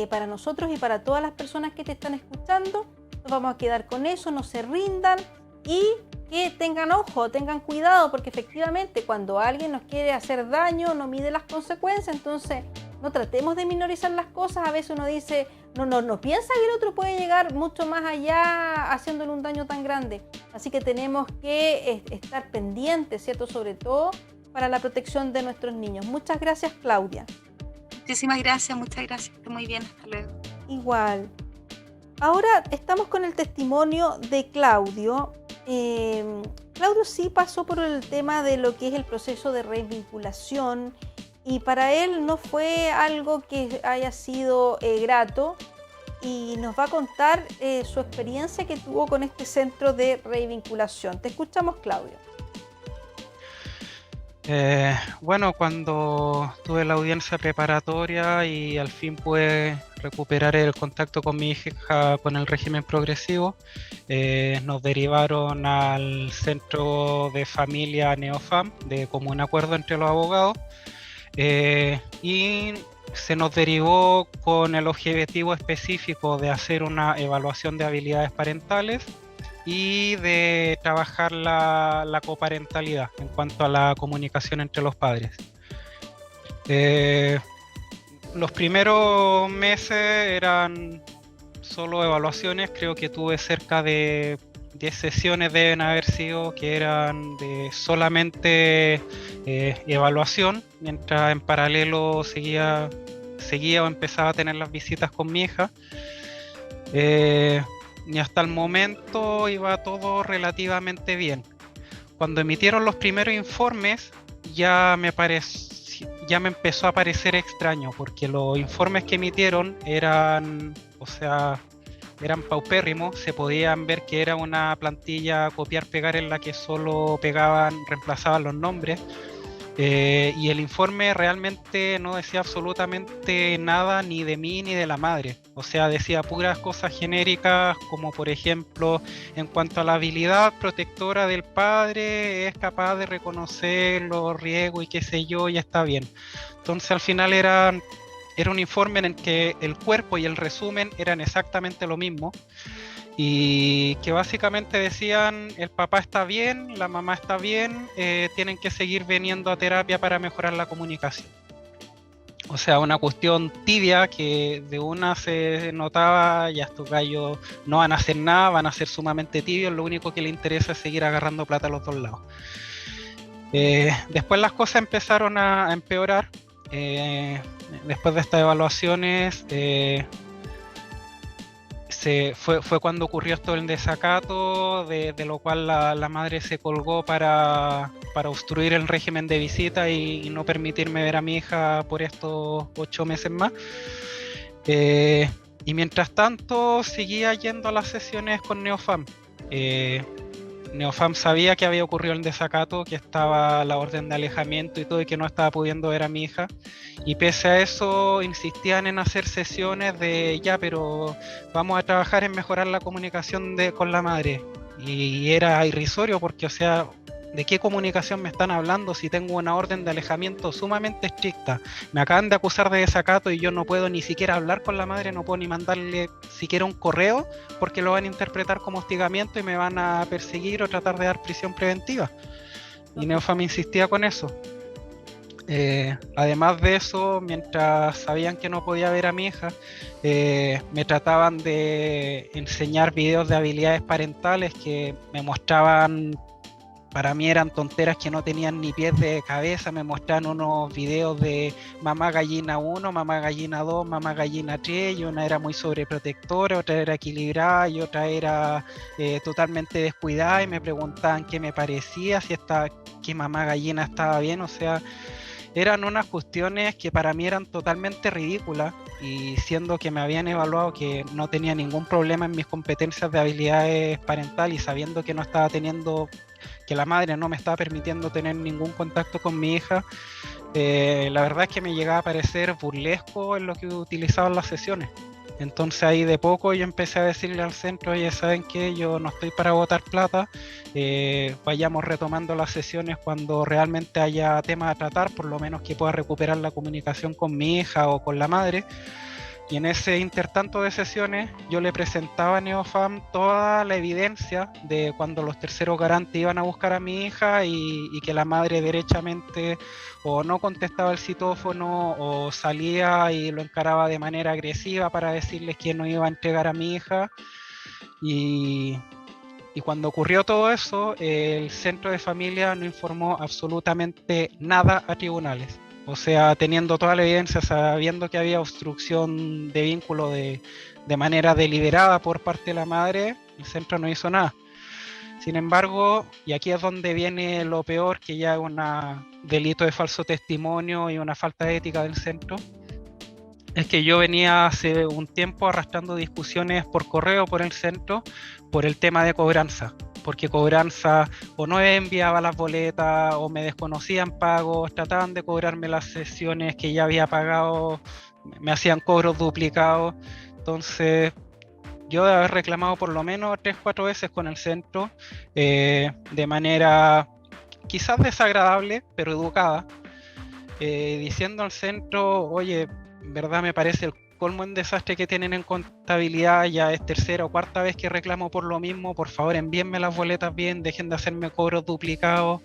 para nosotros y para todas las personas que te están escuchando. Nos vamos a quedar con eso, no se rindan y que tengan ojo, tengan cuidado, porque efectivamente cuando alguien nos quiere hacer daño no mide las consecuencias. Entonces no tratemos de minorizar las cosas. A veces uno dice, no piensa que el otro puede llegar mucho más allá haciéndole un daño tan grande. Así que tenemos que estar pendientes, ¿cierto? Sobre todo para la protección de nuestros niños. Muchas gracias, Claudia. Muchísimas gracias, muchas gracias. Muy bien, hasta luego. Igual. Ahora estamos con el testimonio de Claudio. Claudio sí pasó por el tema de lo que es el proceso de revinculación, y para él no fue algo que haya sido grato, y nos va a contar su experiencia que tuvo con este centro de revinculación. Te escuchamos, Claudio. Bueno, cuando tuve la audiencia preparatoria y al fin pude recuperar el contacto con mi hija con el régimen progresivo, nos derivaron al centro de familia Neofam de común acuerdo entre los abogados, y se nos derivó con el objetivo específico de hacer una evaluación de habilidades parentales y de trabajar la coparentalidad en cuanto a la comunicación entre los padres. Los primeros meses eran solo evaluaciones, creo que tuve cerca de 10 sesiones deben haber sido que eran de solamente evaluación, mientras en paralelo seguía o empezaba a tener las visitas con mi hija. Y hasta el momento iba todo relativamente bien. Cuando emitieron los primeros informes ya me empezó a parecer extraño, porque los informes que emitieron eran paupérrimos, se podían ver que era una plantilla copiar-pegar en la que solo reemplazaban los nombres, y el informe realmente no decía absolutamente nada ni de mí ni de la madre, o sea, decía puras cosas genéricas, como por ejemplo, en cuanto a la habilidad protectora del padre, es capaz de reconocer los riesgos y qué sé yo, y está bien. Entonces al final era un informe en el que el cuerpo y el resumen eran exactamente lo mismo, y que básicamente decían el papá está bien, la mamá está bien, tienen que seguir viniendo a terapia para mejorar la comunicación. O sea, una cuestión tibia que de una se notaba, ya estos gallos no van a hacer nada, van a ser sumamente tibios, lo único que les interesa es seguir agarrando plata a los dos lados. Después las cosas empezaron a empeorar. Después de estas evaluaciones fue cuando ocurrió esto del desacato, de lo cual la madre se colgó para obstruir el régimen de visita y no permitirme ver a mi hija por estos 8 meses más. Y mientras tanto seguía yendo a las sesiones con Neofam. Neofam sabía que había ocurrido el desacato, que estaba la orden de alejamiento y todo, y que no estaba pudiendo ver a mi hija, y pese a eso insistían en hacer sesiones de ya, pero vamos a trabajar en mejorar la comunicación con la madre, y era irrisorio porque, o sea, ¿de qué comunicación me están hablando si tengo una orden de alejamiento sumamente estricta? Me acaban de acusar de desacato y yo no puedo ni siquiera hablar con la madre, no puedo ni mandarle siquiera un correo porque lo van a interpretar como hostigamiento y me van a perseguir o tratar de dar prisión preventiva. Y Neofam insistía con eso. Además de eso, mientras sabían que no podía ver a mi hija, me trataban de enseñar videos de habilidades parentales que me mostraban. Para mí eran tonteras que no tenían ni pies de cabeza. Me mostraban unos videos de mamá gallina 1, mamá gallina 2, mamá gallina 3, y una era muy sobreprotectora, otra era equilibrada y otra era totalmente descuidada, y me preguntaban qué me parecía, que mamá gallina estaba bien. O sea, eran unas cuestiones que para mí eran totalmente ridículas, y siendo que me habían evaluado que no tenía ningún problema en mis competencias de habilidades parentales, y sabiendo que que la madre no me estaba permitiendo tener ningún contacto con mi hija, la verdad es que me llegaba a parecer burlesco en lo que utilizaban las sesiones. Entonces ahí de poco yo empecé a decirle al centro, oye, ¿saben qué? Yo no estoy para botar plata, vayamos retomando las sesiones cuando realmente haya temas a tratar, por lo menos que pueda recuperar la comunicación con mi hija o con la madre. Y en ese intertanto de sesiones yo le presentaba a Neofam toda la evidencia de cuando los terceros garantes iban a buscar a mi hija y que la madre derechamente o no contestaba el citófono o salía y lo encaraba de manera agresiva para decirles que no iba a entregar a mi hija. Y cuando ocurrió todo eso, el centro de familia no informó absolutamente nada a tribunales. O sea, teniendo toda la evidencia, sabiendo que había obstrucción de vínculo de manera deliberada por parte de la madre, el centro no hizo nada. Sin embargo, y aquí es donde viene lo peor, que ya es un delito de falso testimonio y una falta de ética del centro, es que yo venía hace un tiempo arrastrando discusiones por correo por el centro por el tema de cobranza. Porque cobranza o no enviaba las boletas o me desconocían pagos, trataban de cobrarme las sesiones que ya había pagado, me hacían cobros duplicados. Entonces yo de haber reclamado por lo menos 3-4 veces con el centro, de manera quizás desagradable pero educada, diciendo al centro, oye, en verdad me parece el colmo en desastre que tienen en contabilidad. Ya es tercera o cuarta vez que reclamo por lo mismo. Por favor, envíenme las boletas bien, dejen de hacerme cobros duplicados.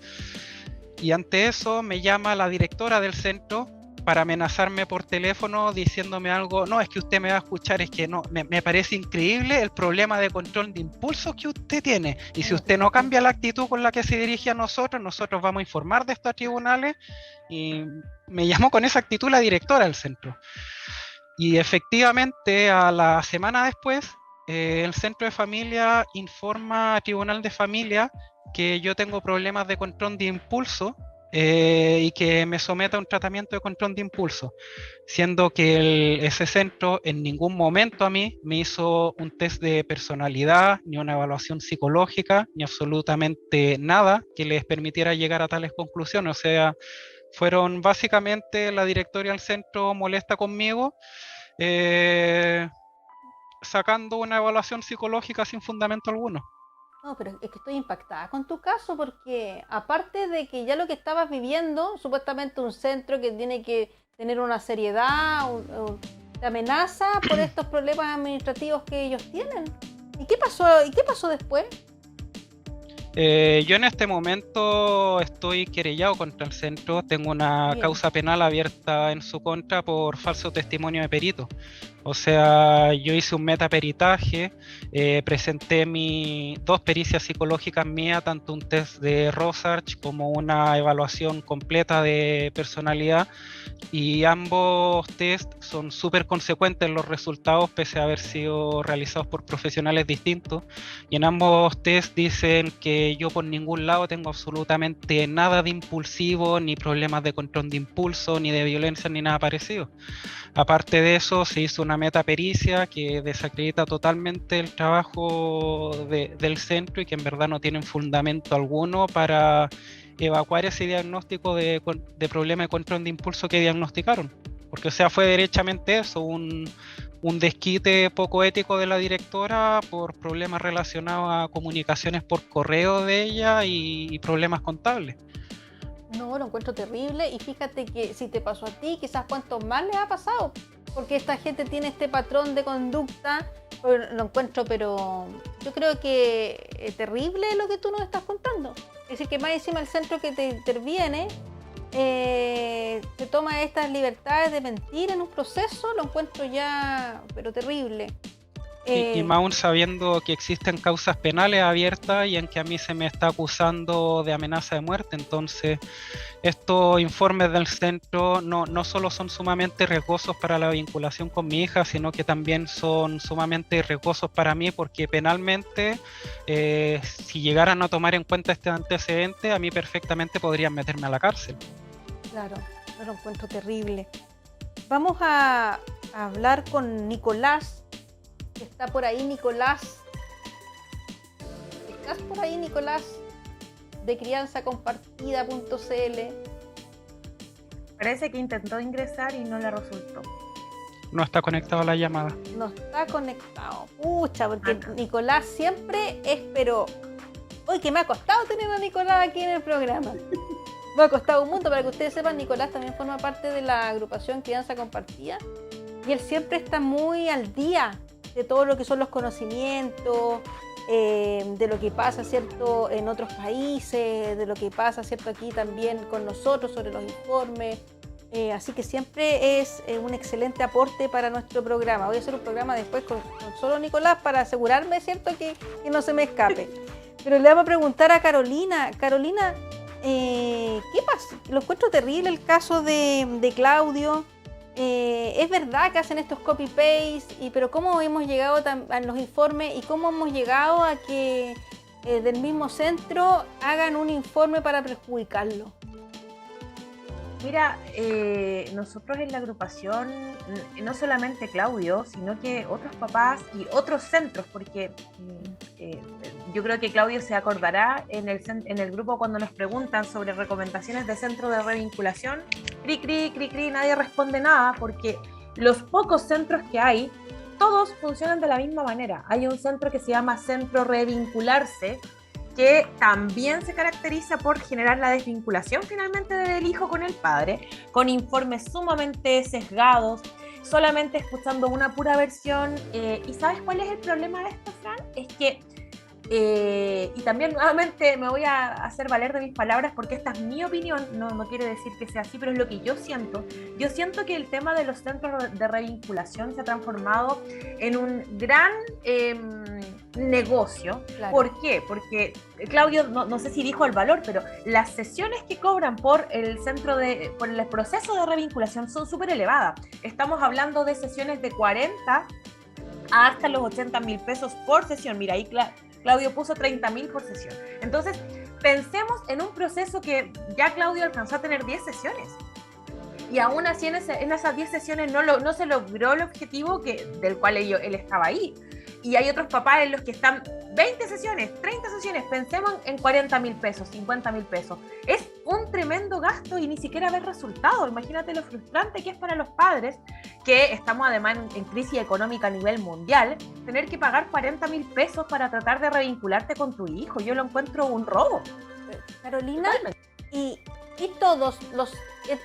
Y ante eso me llama la directora del centro para amenazarme por teléfono diciéndome algo. No, es que usted me va a escuchar, es que no, me parece increíble el problema de control de impulsos que usted tiene, y si usted no cambia la actitud con la que se dirige a nosotros vamos a informar de esto a tribunales. Y me llamó con esa actitud la directora del centro. Y efectivamente, a la semana después, el centro de familia informa a Tribunal de Familia que yo tengo problemas de control de impulso, y que me someta a un tratamiento de control de impulso, siendo que ese centro en ningún momento a mí me hizo un test de personalidad, ni una evaluación psicológica, ni absolutamente nada que les permitiera llegar a tales conclusiones. O sea, fueron básicamente la directoria del centro molesta conmigo, sacando una evaluación psicológica sin fundamento alguno. No, pero es que estoy impactada con tu caso, porque aparte de que ya lo que estabas viviendo, supuestamente un centro que tiene que tener una seriedad, te amenaza por estos problemas administrativos que ellos tienen. ¿Y qué pasó después? Yo en este momento estoy querellado contra el centro, tengo una causa penal abierta en su contra por falso testimonio de perito. O sea, yo hice un metaperitaje, presenté 2 pericias psicológicas mías, tanto un test de Rorschach como una evaluación completa de personalidad, y ambos test son súper consecuentes los resultados, pese a haber sido realizados por profesionales distintos. Y en ambos test dicen que yo por ningún lado tengo absolutamente nada de impulsivo, ni problemas de control de impulso, ni de violencia, ni nada parecido. Aparte de eso, se hizo una metapericia que desacredita totalmente el trabajo del centro, y que en verdad no tienen fundamento alguno para evacuar ese diagnóstico de problema de control de impulso que diagnosticaron. Porque, o sea, fue derechamente eso, un desquite poco ético de la directora por problemas relacionados a comunicaciones por correo de ella y problemas contables. No, lo encuentro terrible, y fíjate que si te pasó a ti, quizás cuántos más les ha pasado, porque esta gente tiene este patrón de conducta. Lo encuentro, pero yo creo que es terrible lo que tú nos estás contando. Es decir, que más encima el centro que te interviene se toma estas libertades de mentir en un proceso. Lo encuentro ya, pero terrible. Y más aún sabiendo que existen causas penales abiertas y en que a mí se me está acusando de amenaza de muerte. Entonces, estos informes del centro no solo son sumamente riesgosos para la vinculación con mi hija, sino que también son sumamente riesgosos para mí, porque penalmente, si llegaran a tomar en cuenta este antecedente, a mí perfectamente podrían meterme a la cárcel. Claro, lo encuentro terrible. Vamos a hablar con Nicolás. Está por ahí, Nicolás. ¿Estás por ahí, Nicolás? De crianzacompartida.cl. Parece que intentó ingresar y no le resultó. No está conectado a la llamada. No está conectado. Pucha, porque Nicolás siempre es, pero... Uy, que me ha costado tener a Nicolás aquí en el programa. Me ha costado un mundo. Para que ustedes sepan, Nicolás también forma parte de la agrupación Crianza Compartida. Y él siempre está muy al día de todo lo que son los conocimientos, de lo que pasa, ¿cierto?, en otros países, de lo que pasa, ¿cierto?, aquí también con nosotros sobre los informes. Así que siempre es un excelente aporte para nuestro programa. Voy a hacer un programa después con solo Nicolás para asegurarme, ¿cierto?, que no se me escape. Pero le vamos a preguntar a Carolina. Carolina, ¿qué pasa? Lo encuentro terrible el caso de Claudio. Es verdad que hacen estos copy-paste, pero ¿cómo hemos llegado a los informes y cómo hemos llegado a que del mismo centro hagan un informe para perjudicarlo? Mira, nosotros en la agrupación, no solamente Claudio, sino que otros papás y otros centros, porque yo creo que Claudio se acordará en el grupo cuando nos preguntan sobre recomendaciones de centro de revinculación, cri, nadie responde nada, porque los pocos centros que hay, todos funcionan de la misma manera. Hay un centro que se llama Centro Revincularse, que también se caracteriza por generar la desvinculación finalmente del hijo con el padre, con informes sumamente sesgados, solamente escuchando una pura versión. ¿Y sabes cuál es el problema de esto, Fran? Es que, y también nuevamente me voy a hacer valer de mis palabras porque esta es mi opinión, no quiere decir que sea así, pero es lo que yo siento. Yo siento que el tema de los centros de revinculación se ha transformado en un gran negocio. Claro. ¿Por qué? Porque Claudio, no sé si dijo el valor, pero las sesiones que cobran por el proceso de revinculación son súper elevadas. Estamos hablando de sesiones de 40 hasta los 80.000 pesos por sesión. Mira, ahí Claudio puso 30.000 por sesión. Entonces, pensemos en un proceso que ya Claudio alcanzó a tener 10 sesiones. Y aún así en esas 10 sesiones no se logró el objetivo del cual él estaba ahí. Y hay otros papás en los que están 20 sesiones, 30 sesiones, pensemos en 40.000 pesos, 50.000 pesos. Es un tremendo gasto y ni siquiera ver resultados. Imagínate lo frustrante que es para los padres, que estamos además en crisis económica a nivel mundial, tener que pagar 40.000 pesos para tratar de revincularte con tu hijo. Yo lo encuentro un robo. Carolina, y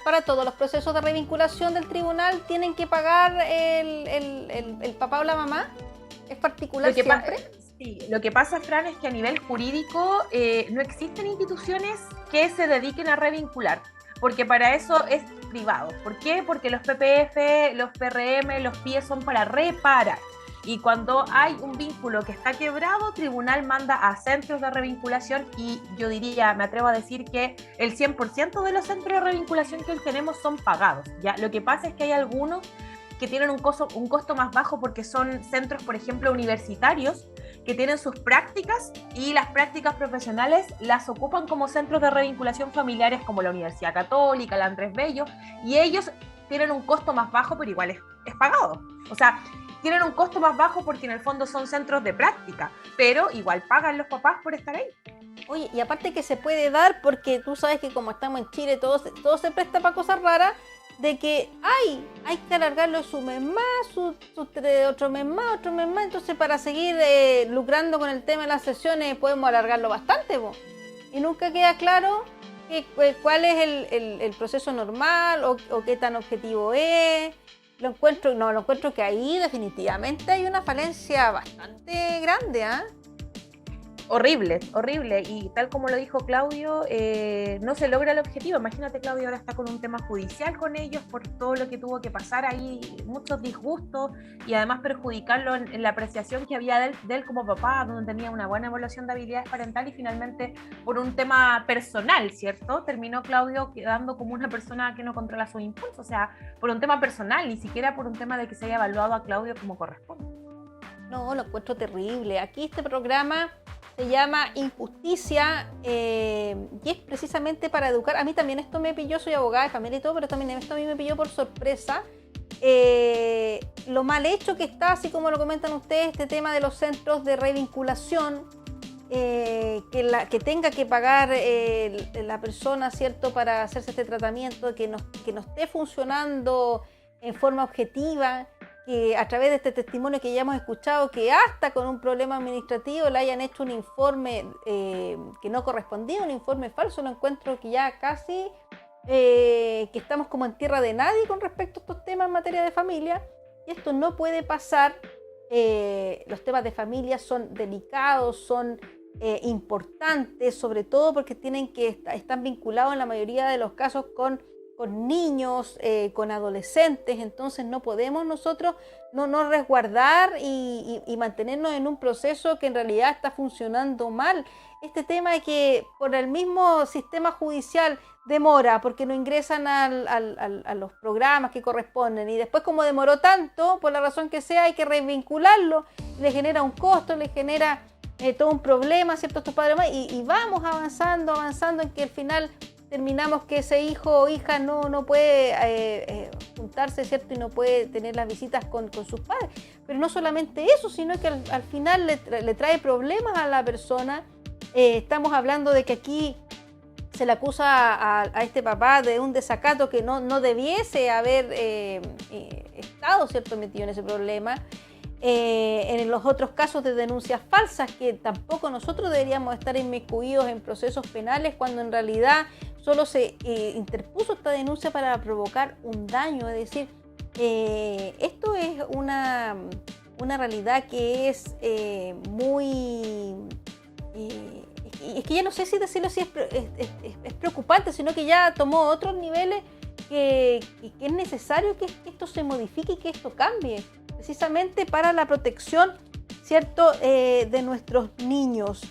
para todos los procesos de revinculación del tribunal tienen que pagar el papá o la mamá. ¿Es particular siempre? Sí, lo que pasa, Fran, es que a nivel jurídico no existen instituciones que se dediquen a revincular, porque para eso es privado. ¿Por qué? Porque los PPF, los PRM, los PIE son para reparar. Y cuando hay un vínculo que está quebrado, tribunal manda a centros de revinculación y yo diría, me atrevo a decir que el 100% de los centros de revinculación que hoy tenemos son pagados. ¿Ya? Lo que pasa es que hay algunos que tienen un costo más bajo porque son centros, por ejemplo, universitarios, que tienen sus prácticas y las prácticas profesionales las ocupan como centros de revinculación familiares como la Universidad Católica, la Andrés Bello, y ellos tienen un costo más bajo, pero igual es pagado. O sea, tienen un costo más bajo porque en el fondo son centros de práctica, pero igual pagan los papás por estar ahí. Oye, y aparte que se puede dar, porque tú sabes que como estamos en Chile, todo se presta para cosas raras, de que hay que alargarlo su mes más, otro mes más, entonces para seguir lucrando con el tema de las sesiones podemos alargarlo bastante, y nunca queda claro cuál es el proceso normal o qué tan objetivo es. Lo encuentro que ahí definitivamente hay una falencia bastante grande, ¿ah? Horrible, y tal como lo dijo Claudio, no se logra el objetivo. Imagínate, Claudio ahora está con un tema judicial con ellos por todo lo que tuvo que pasar ahí, muchos disgustos y además perjudicarlo en la apreciación que había de él como papá, donde tenía una buena evaluación de habilidades parentales y finalmente por un tema personal, ¿cierto? Terminó Claudio quedando como una persona que no controla sus impulsos, o sea, por un tema personal, ni siquiera por un tema de que se haya evaluado a Claudio como corresponde. No, lo encuentro terrible. Aquí este programa se llama Injusticia y es precisamente para educar. A mí también esto me pilló, soy abogada de familia y todo, pero también esto a mí me pilló por sorpresa. Lo mal hecho que está, así como lo comentan ustedes, este tema de los centros de revinculación, que tenga que pagar la persona, ¿cierto?, para hacerse este tratamiento, que no esté funcionando en forma objetiva, que a través de este testimonio que ya hemos escuchado, que hasta con un problema administrativo le hayan hecho un informe que no correspondía, un informe falso. Lo encuentro que ya casi que estamos como en tierra de nadie con respecto a estos temas en materia de familia, y esto no puede pasar. Los temas de familia son delicados, son importantes, sobre todo porque están vinculados en la mayoría de los casos con niños, con adolescentes. Entonces no podemos nosotros no resguardar y mantenernos en un proceso que en realidad está funcionando mal. Este tema de que por el mismo sistema judicial demora, porque no ingresan a los programas que corresponden, y después como demoró tanto, por la razón que sea, hay que revincularlo, le genera un costo, le genera todo un problema, ¿cierto?, estos padres, y vamos avanzando en que al final terminamos que ese hijo o hija no puede juntarse, ¿cierto?, y no puede tener las visitas con sus padres. Pero no solamente eso, sino que al final le trae problemas a la persona. Estamos hablando de que aquí se le acusa a este papá de un desacato que no debiese haber estado, ¿cierto?, metido en ese problema. En los otros casos de denuncias falsas, que tampoco nosotros deberíamos estar inmiscuidos en procesos penales cuando en realidad solo se interpuso esta denuncia para provocar un daño. Es decir, Esto es una realidad que es muy... es que ya no sé si decirlo si es preocupante, sino que ya tomó otros niveles que es necesario que esto se modifique y que esto cambie, precisamente para la protección, ¿cierto?, de nuestros niños.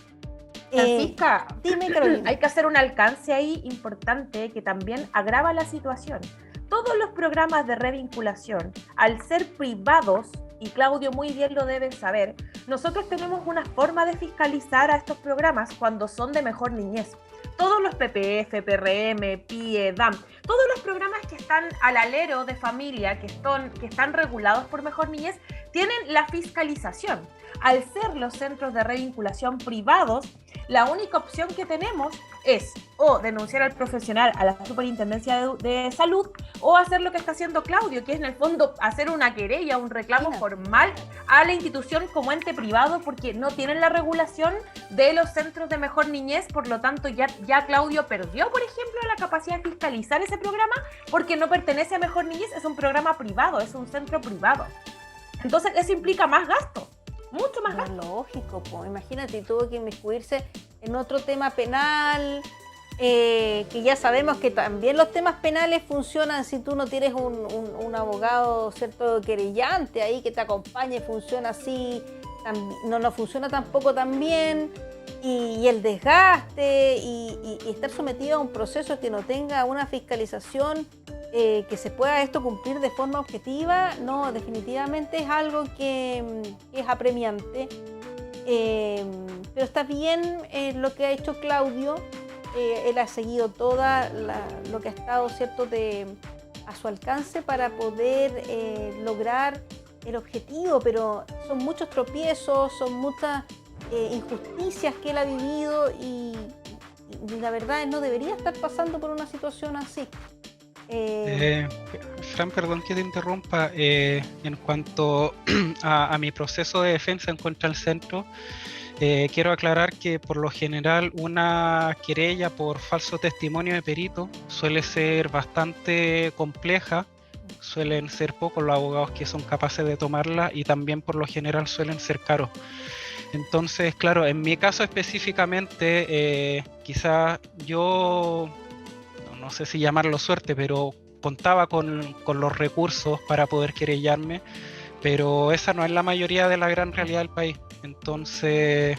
Francisca, dime, Carolina. Hay que hacer un alcance ahí importante que también agrava la situación. Todos los programas de revinculación, al ser privados, y Claudio muy bien lo debe saber, nosotros tenemos una forma de fiscalizar a estos programas cuando son de mejor niñez. Todos los PPF, PRM, PIE, DAM, todos los programas que están al alero de familia, que están regulados por Mejor Niñez, tienen la fiscalización. Al ser los centros de revinculación privados, la única opción que tenemos es o denunciar al profesional a la Superintendencia de Salud o hacer lo que está haciendo Claudio, que es en el fondo hacer una querella, un reclamo formal a la institución como ente privado, porque no tienen la regulación de los centros de mejor niñez. Por lo tanto, ya Claudio perdió, por ejemplo, la capacidad de fiscalizar ese programa porque no pertenece a Mejor Niñez, es un programa privado, es un centro privado. Entonces eso implica más gasto, mucho más gasto. Lógico, pues imagínate, tuvo que inmiscuirse en otro tema penal, que ya sabemos que también los temas penales funcionan si tú no tienes un abogado, cierto, querellante ahí que te acompañe, funciona así, no funciona tampoco tan bien, y el desgaste y estar sometido a un proceso que no tenga una fiscalización, que se pueda esto cumplir de forma objetiva, no, definitivamente es algo que es apremiante. Pero está bien lo que ha hecho Claudio. Él ha seguido toda lo que ha estado, ¿cierto?, a su alcance para poder lograr el objetivo, pero son muchos tropiezos, son muchas injusticias que él ha vivido y la verdad no debería estar pasando por una situación así. Fran, perdón que te interrumpa, en cuanto a mi proceso de defensa en contra del centro, quiero aclarar que por lo general una querella por falso testimonio de perito suele ser bastante compleja, suelen ser pocos los abogados que son capaces de tomarla y también por lo general suelen ser caros. Entonces, claro, en mi caso específicamente, quizás yo... no sé si llamarlo suerte, pero contaba con los recursos para poder querellarme, pero esa no es la mayoría de la gran realidad del país. Entonces,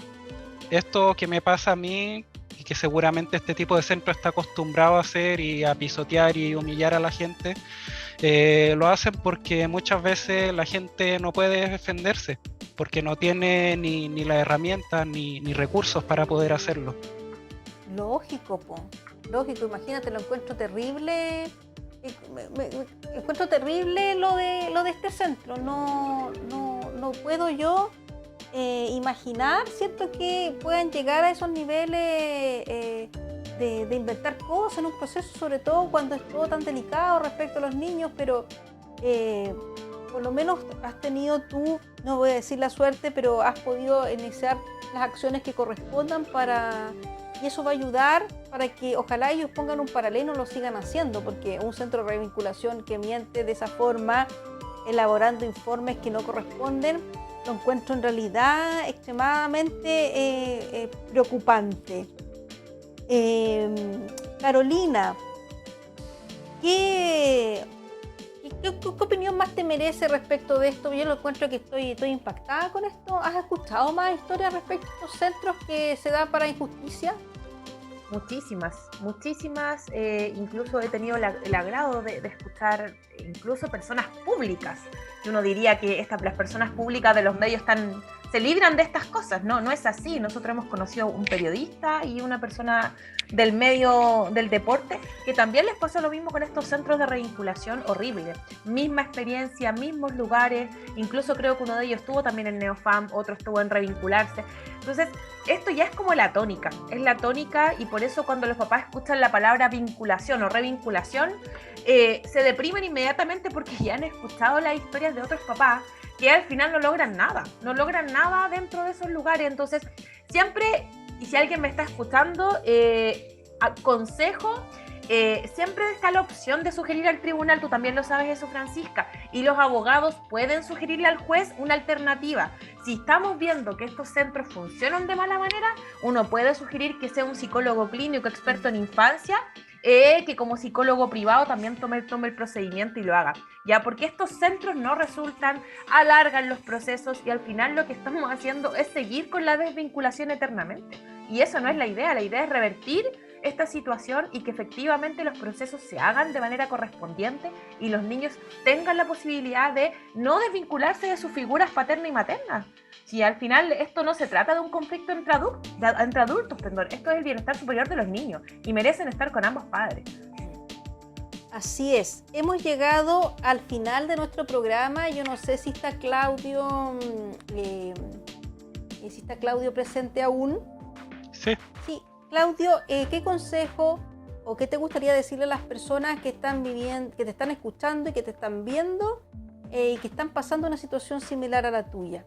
esto que me pasa a mí, y que seguramente este tipo de centro está acostumbrado a hacer y a pisotear y humillar a la gente, lo hacen porque muchas veces la gente no puede defenderse, porque no tiene ni las herramientas ni recursos para poder hacerlo. Lógico, lógico, imagínate, lo encuentro terrible. Encuentro terrible lo de este centro. No puedo yo imaginar, ¿cierto?, que puedan llegar a esos niveles de inventar cosas en un proceso, sobre todo cuando es todo tan delicado respecto a los niños, pero por lo menos has tenido tú, no voy a decir la suerte, pero has podido iniciar las acciones que correspondan y eso va a ayudar para que ojalá ellos pongan un paralelo y lo sigan haciendo, porque un centro de revinculación que miente de esa forma, elaborando informes que no corresponden, lo encuentro en realidad extremadamente preocupante. Carolina, ¿qué opinión más te merece respecto de esto? Yo lo encuentro que estoy impactada con esto. ¿Has escuchado más historias respecto a estos centros que se dan para injusticia? Muchísimas, incluso he tenido el agrado de escuchar incluso personas públicas, que uno diría que las personas públicas de los medios se libran de estas cosas. No es así. Nosotros hemos conocido un periodista y una persona del medio del deporte que también les pasó lo mismo con estos centros de revinculación horrible. Misma experiencia, mismos lugares, incluso creo que uno de ellos estuvo también en Neofam, otro estuvo en revincularse. Entonces, esto ya es como la tónica, y por eso cuando los papás escuchan la palabra vinculación o revinculación, se deprimen inmediatamente porque ya han escuchado las historias de otros papás que al final no logran nada dentro de esos lugares. Entonces, siempre, y si alguien me está escuchando, aconsejo siempre está la opción de sugerir al tribunal, tú también lo sabes eso, Francisca, y los abogados pueden sugerirle al juez una alternativa. Si estamos viendo que estos centros funcionan de mala manera, uno puede sugerir que sea un psicólogo clínico experto en infancia, que como psicólogo privado también tome el procedimiento y lo haga, ya, porque estos centros no resultan, alargan los procesos y al final lo que estamos haciendo es seguir con la desvinculación eternamente, y eso no es la idea es revertir esta situación y que efectivamente los procesos se hagan de manera correspondiente y los niños tengan la posibilidad de no desvincularse de sus figuras paterna y materna. Si al final esto no se trata de un conflicto entre adultos, esto es el bienestar superior de los niños y merecen estar con ambos padres. Así es, hemos llegado al final de nuestro programa. Yo no sé si está Claudio, presente aún. Sí. Sí. Claudio, ¿qué consejo o qué te gustaría decirle a las personas que están viviendo, que te están escuchando y que te están viendo y que están pasando una situación similar a la tuya?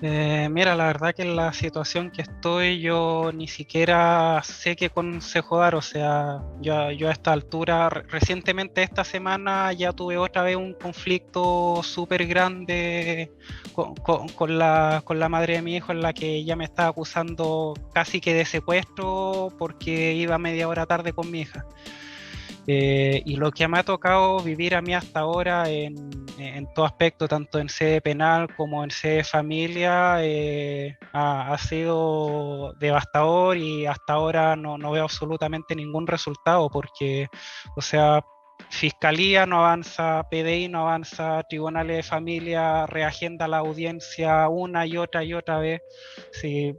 Mira, la verdad que en la situación que estoy yo ni siquiera sé qué consejo dar, o sea, yo a esta altura, recientemente esta semana ya tuve otra vez un conflicto súper grande con la madre de mi hijo, en la que ella me estaba acusando casi que de secuestro porque iba media hora tarde con mi hija. Y lo que me ha tocado vivir a mí hasta ahora en todo aspecto, tanto en sede penal como en sede familia, ha sido devastador y hasta ahora no veo absolutamente ningún resultado porque, o sea, Fiscalía no avanza, PDI no avanza, tribunales de familia reagenda la audiencia una y otra vez. Sí,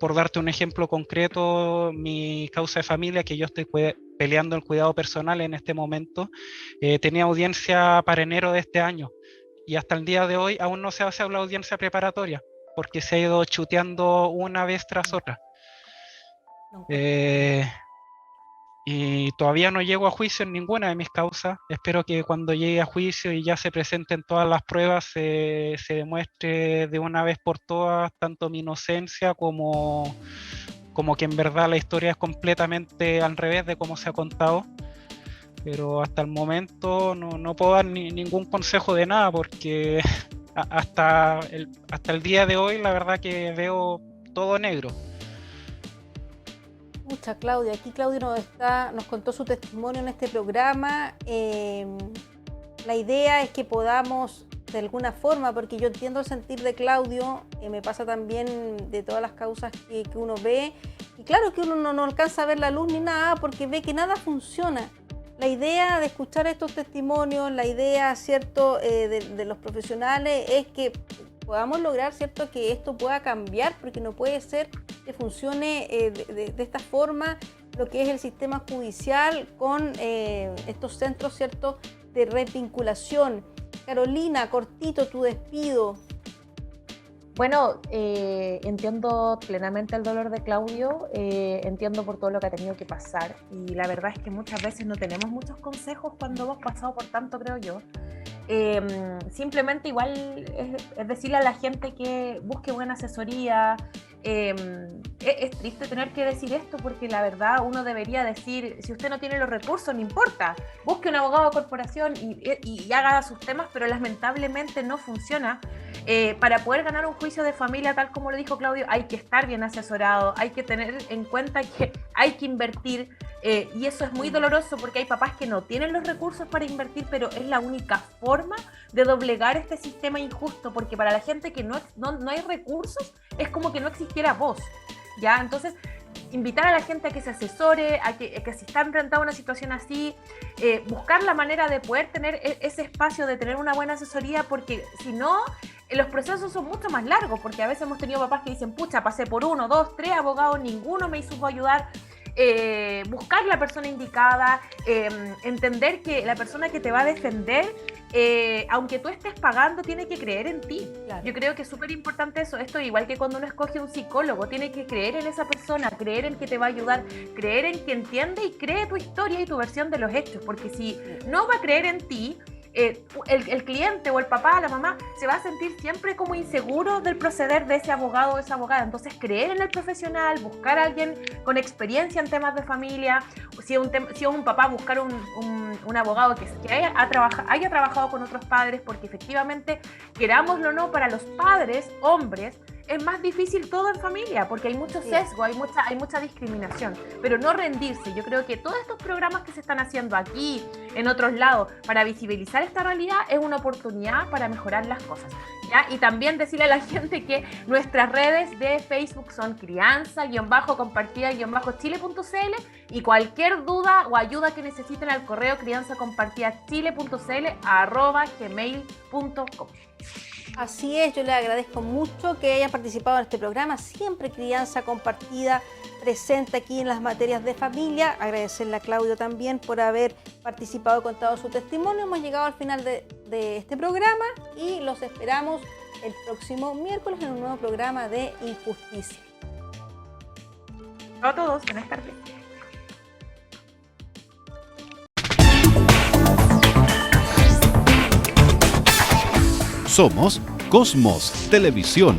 por darte un ejemplo concreto, mi causa de familia, que yo estoy peleando el cuidado personal en este momento, tenía audiencia para enero de este año y hasta el día de hoy aún no se hace la audiencia preparatoria porque se ha ido chuteando una vez tras otra. Y todavía no llego a juicio en ninguna de mis causas. Espero que cuando llegue a juicio y ya se presenten todas las pruebas se demuestre de una vez por todas tanto mi inocencia como que en verdad la historia es completamente al revés de cómo se ha contado. Pero hasta el momento no puedo dar ningún consejo de nada porque hasta el día de hoy la verdad que veo todo negro. Mucha Claudia, aquí Claudio nos contó su testimonio en este programa. La idea es que podamos de alguna forma, porque yo entiendo el sentir de Claudio, me pasa también de todas las causas que uno ve, y claro que uno no alcanza a ver la luz ni nada porque ve que nada funciona. La idea de escuchar estos testimonios, la idea, ¿cierto?, de los profesionales es que podamos lograr, ¿cierto?, que esto pueda cambiar, porque no puede ser que funcione de esta forma lo que es el sistema judicial con estos centros, ¿cierto?, de revinculación. Carolina, cortito tu despido. Bueno, entiendo plenamente el dolor de Claudio, entiendo por todo lo que ha tenido que pasar y la verdad es que muchas veces no tenemos muchos consejos cuando hemos pasado por tanto, creo yo. Simplemente igual es decirle a la gente que busque buena asesoría. Es triste tener que decir esto porque la verdad uno debería decir, si usted no tiene los recursos, no importa, busque un abogado de corporación y haga sus temas, pero lamentablemente no funciona. Para poder ganar un juicio de familia, tal como lo dijo Claudio, hay que estar bien asesorado, hay que tener en cuenta que hay que invertir, y eso es muy doloroso porque hay papás que no tienen los recursos para invertir, pero es la única forma de doblegar este sistema injusto, porque para la gente que no hay recursos es como que no existiera voz, ¿ya? Entonces, invitar a la gente a que se asesore, a que si está enfrentado a una situación así, buscar la manera de poder tener ese espacio, de tener una buena asesoría, porque si no, los procesos son mucho más largos, porque a veces hemos tenido papás que dicen, pucha, pasé por 1, 2, 3 abogados, ninguno me supo ayudar. Buscar la persona indicada, entender que la persona que te va a defender, aunque tú estés pagando, tiene que creer en ti. Claro. Yo creo que es súper importante eso. Esto igual que cuando uno escoge un psicólogo, tiene que creer en esa persona, creer en que te va a ayudar, creer en que entiende y cree tu historia y tu versión de los hechos, porque si no va a creer en ti, el cliente o el papá, la mamá, se va a sentir siempre como inseguro del proceder de ese abogado o esa abogada. Entonces, creer en el profesional, buscar a alguien con experiencia en temas de familia, si es un papá, buscar un abogado que haya trabajado con otros padres, porque efectivamente, querámoslo o no, para los padres, hombres, es más difícil todo en familia, porque hay mucho sesgo, hay mucha discriminación, pero no rendirse. Yo creo que todos estos programas que se están haciendo aquí, en otros lados, para visibilizar esta realidad, es una oportunidad para mejorar las cosas, ¿ya? Y también decirle a la gente que nuestras redes de Facebook son crianza-compartida-chile.cl, y cualquier duda o ayuda que necesiten al correo crianzacompartidachile.cl@gmail.com. Así es, yo les agradezco mucho que hayan participado en este programa, siempre Crianza Compartida presente aquí en las materias de familia. Agradecerle a Claudio también por haber participado y contado su testimonio. Hemos llegado al final de este programa y los esperamos el próximo miércoles en un nuevo programa de Injusticia. A todos, buenas tardes. Somos Cosmos Televisión.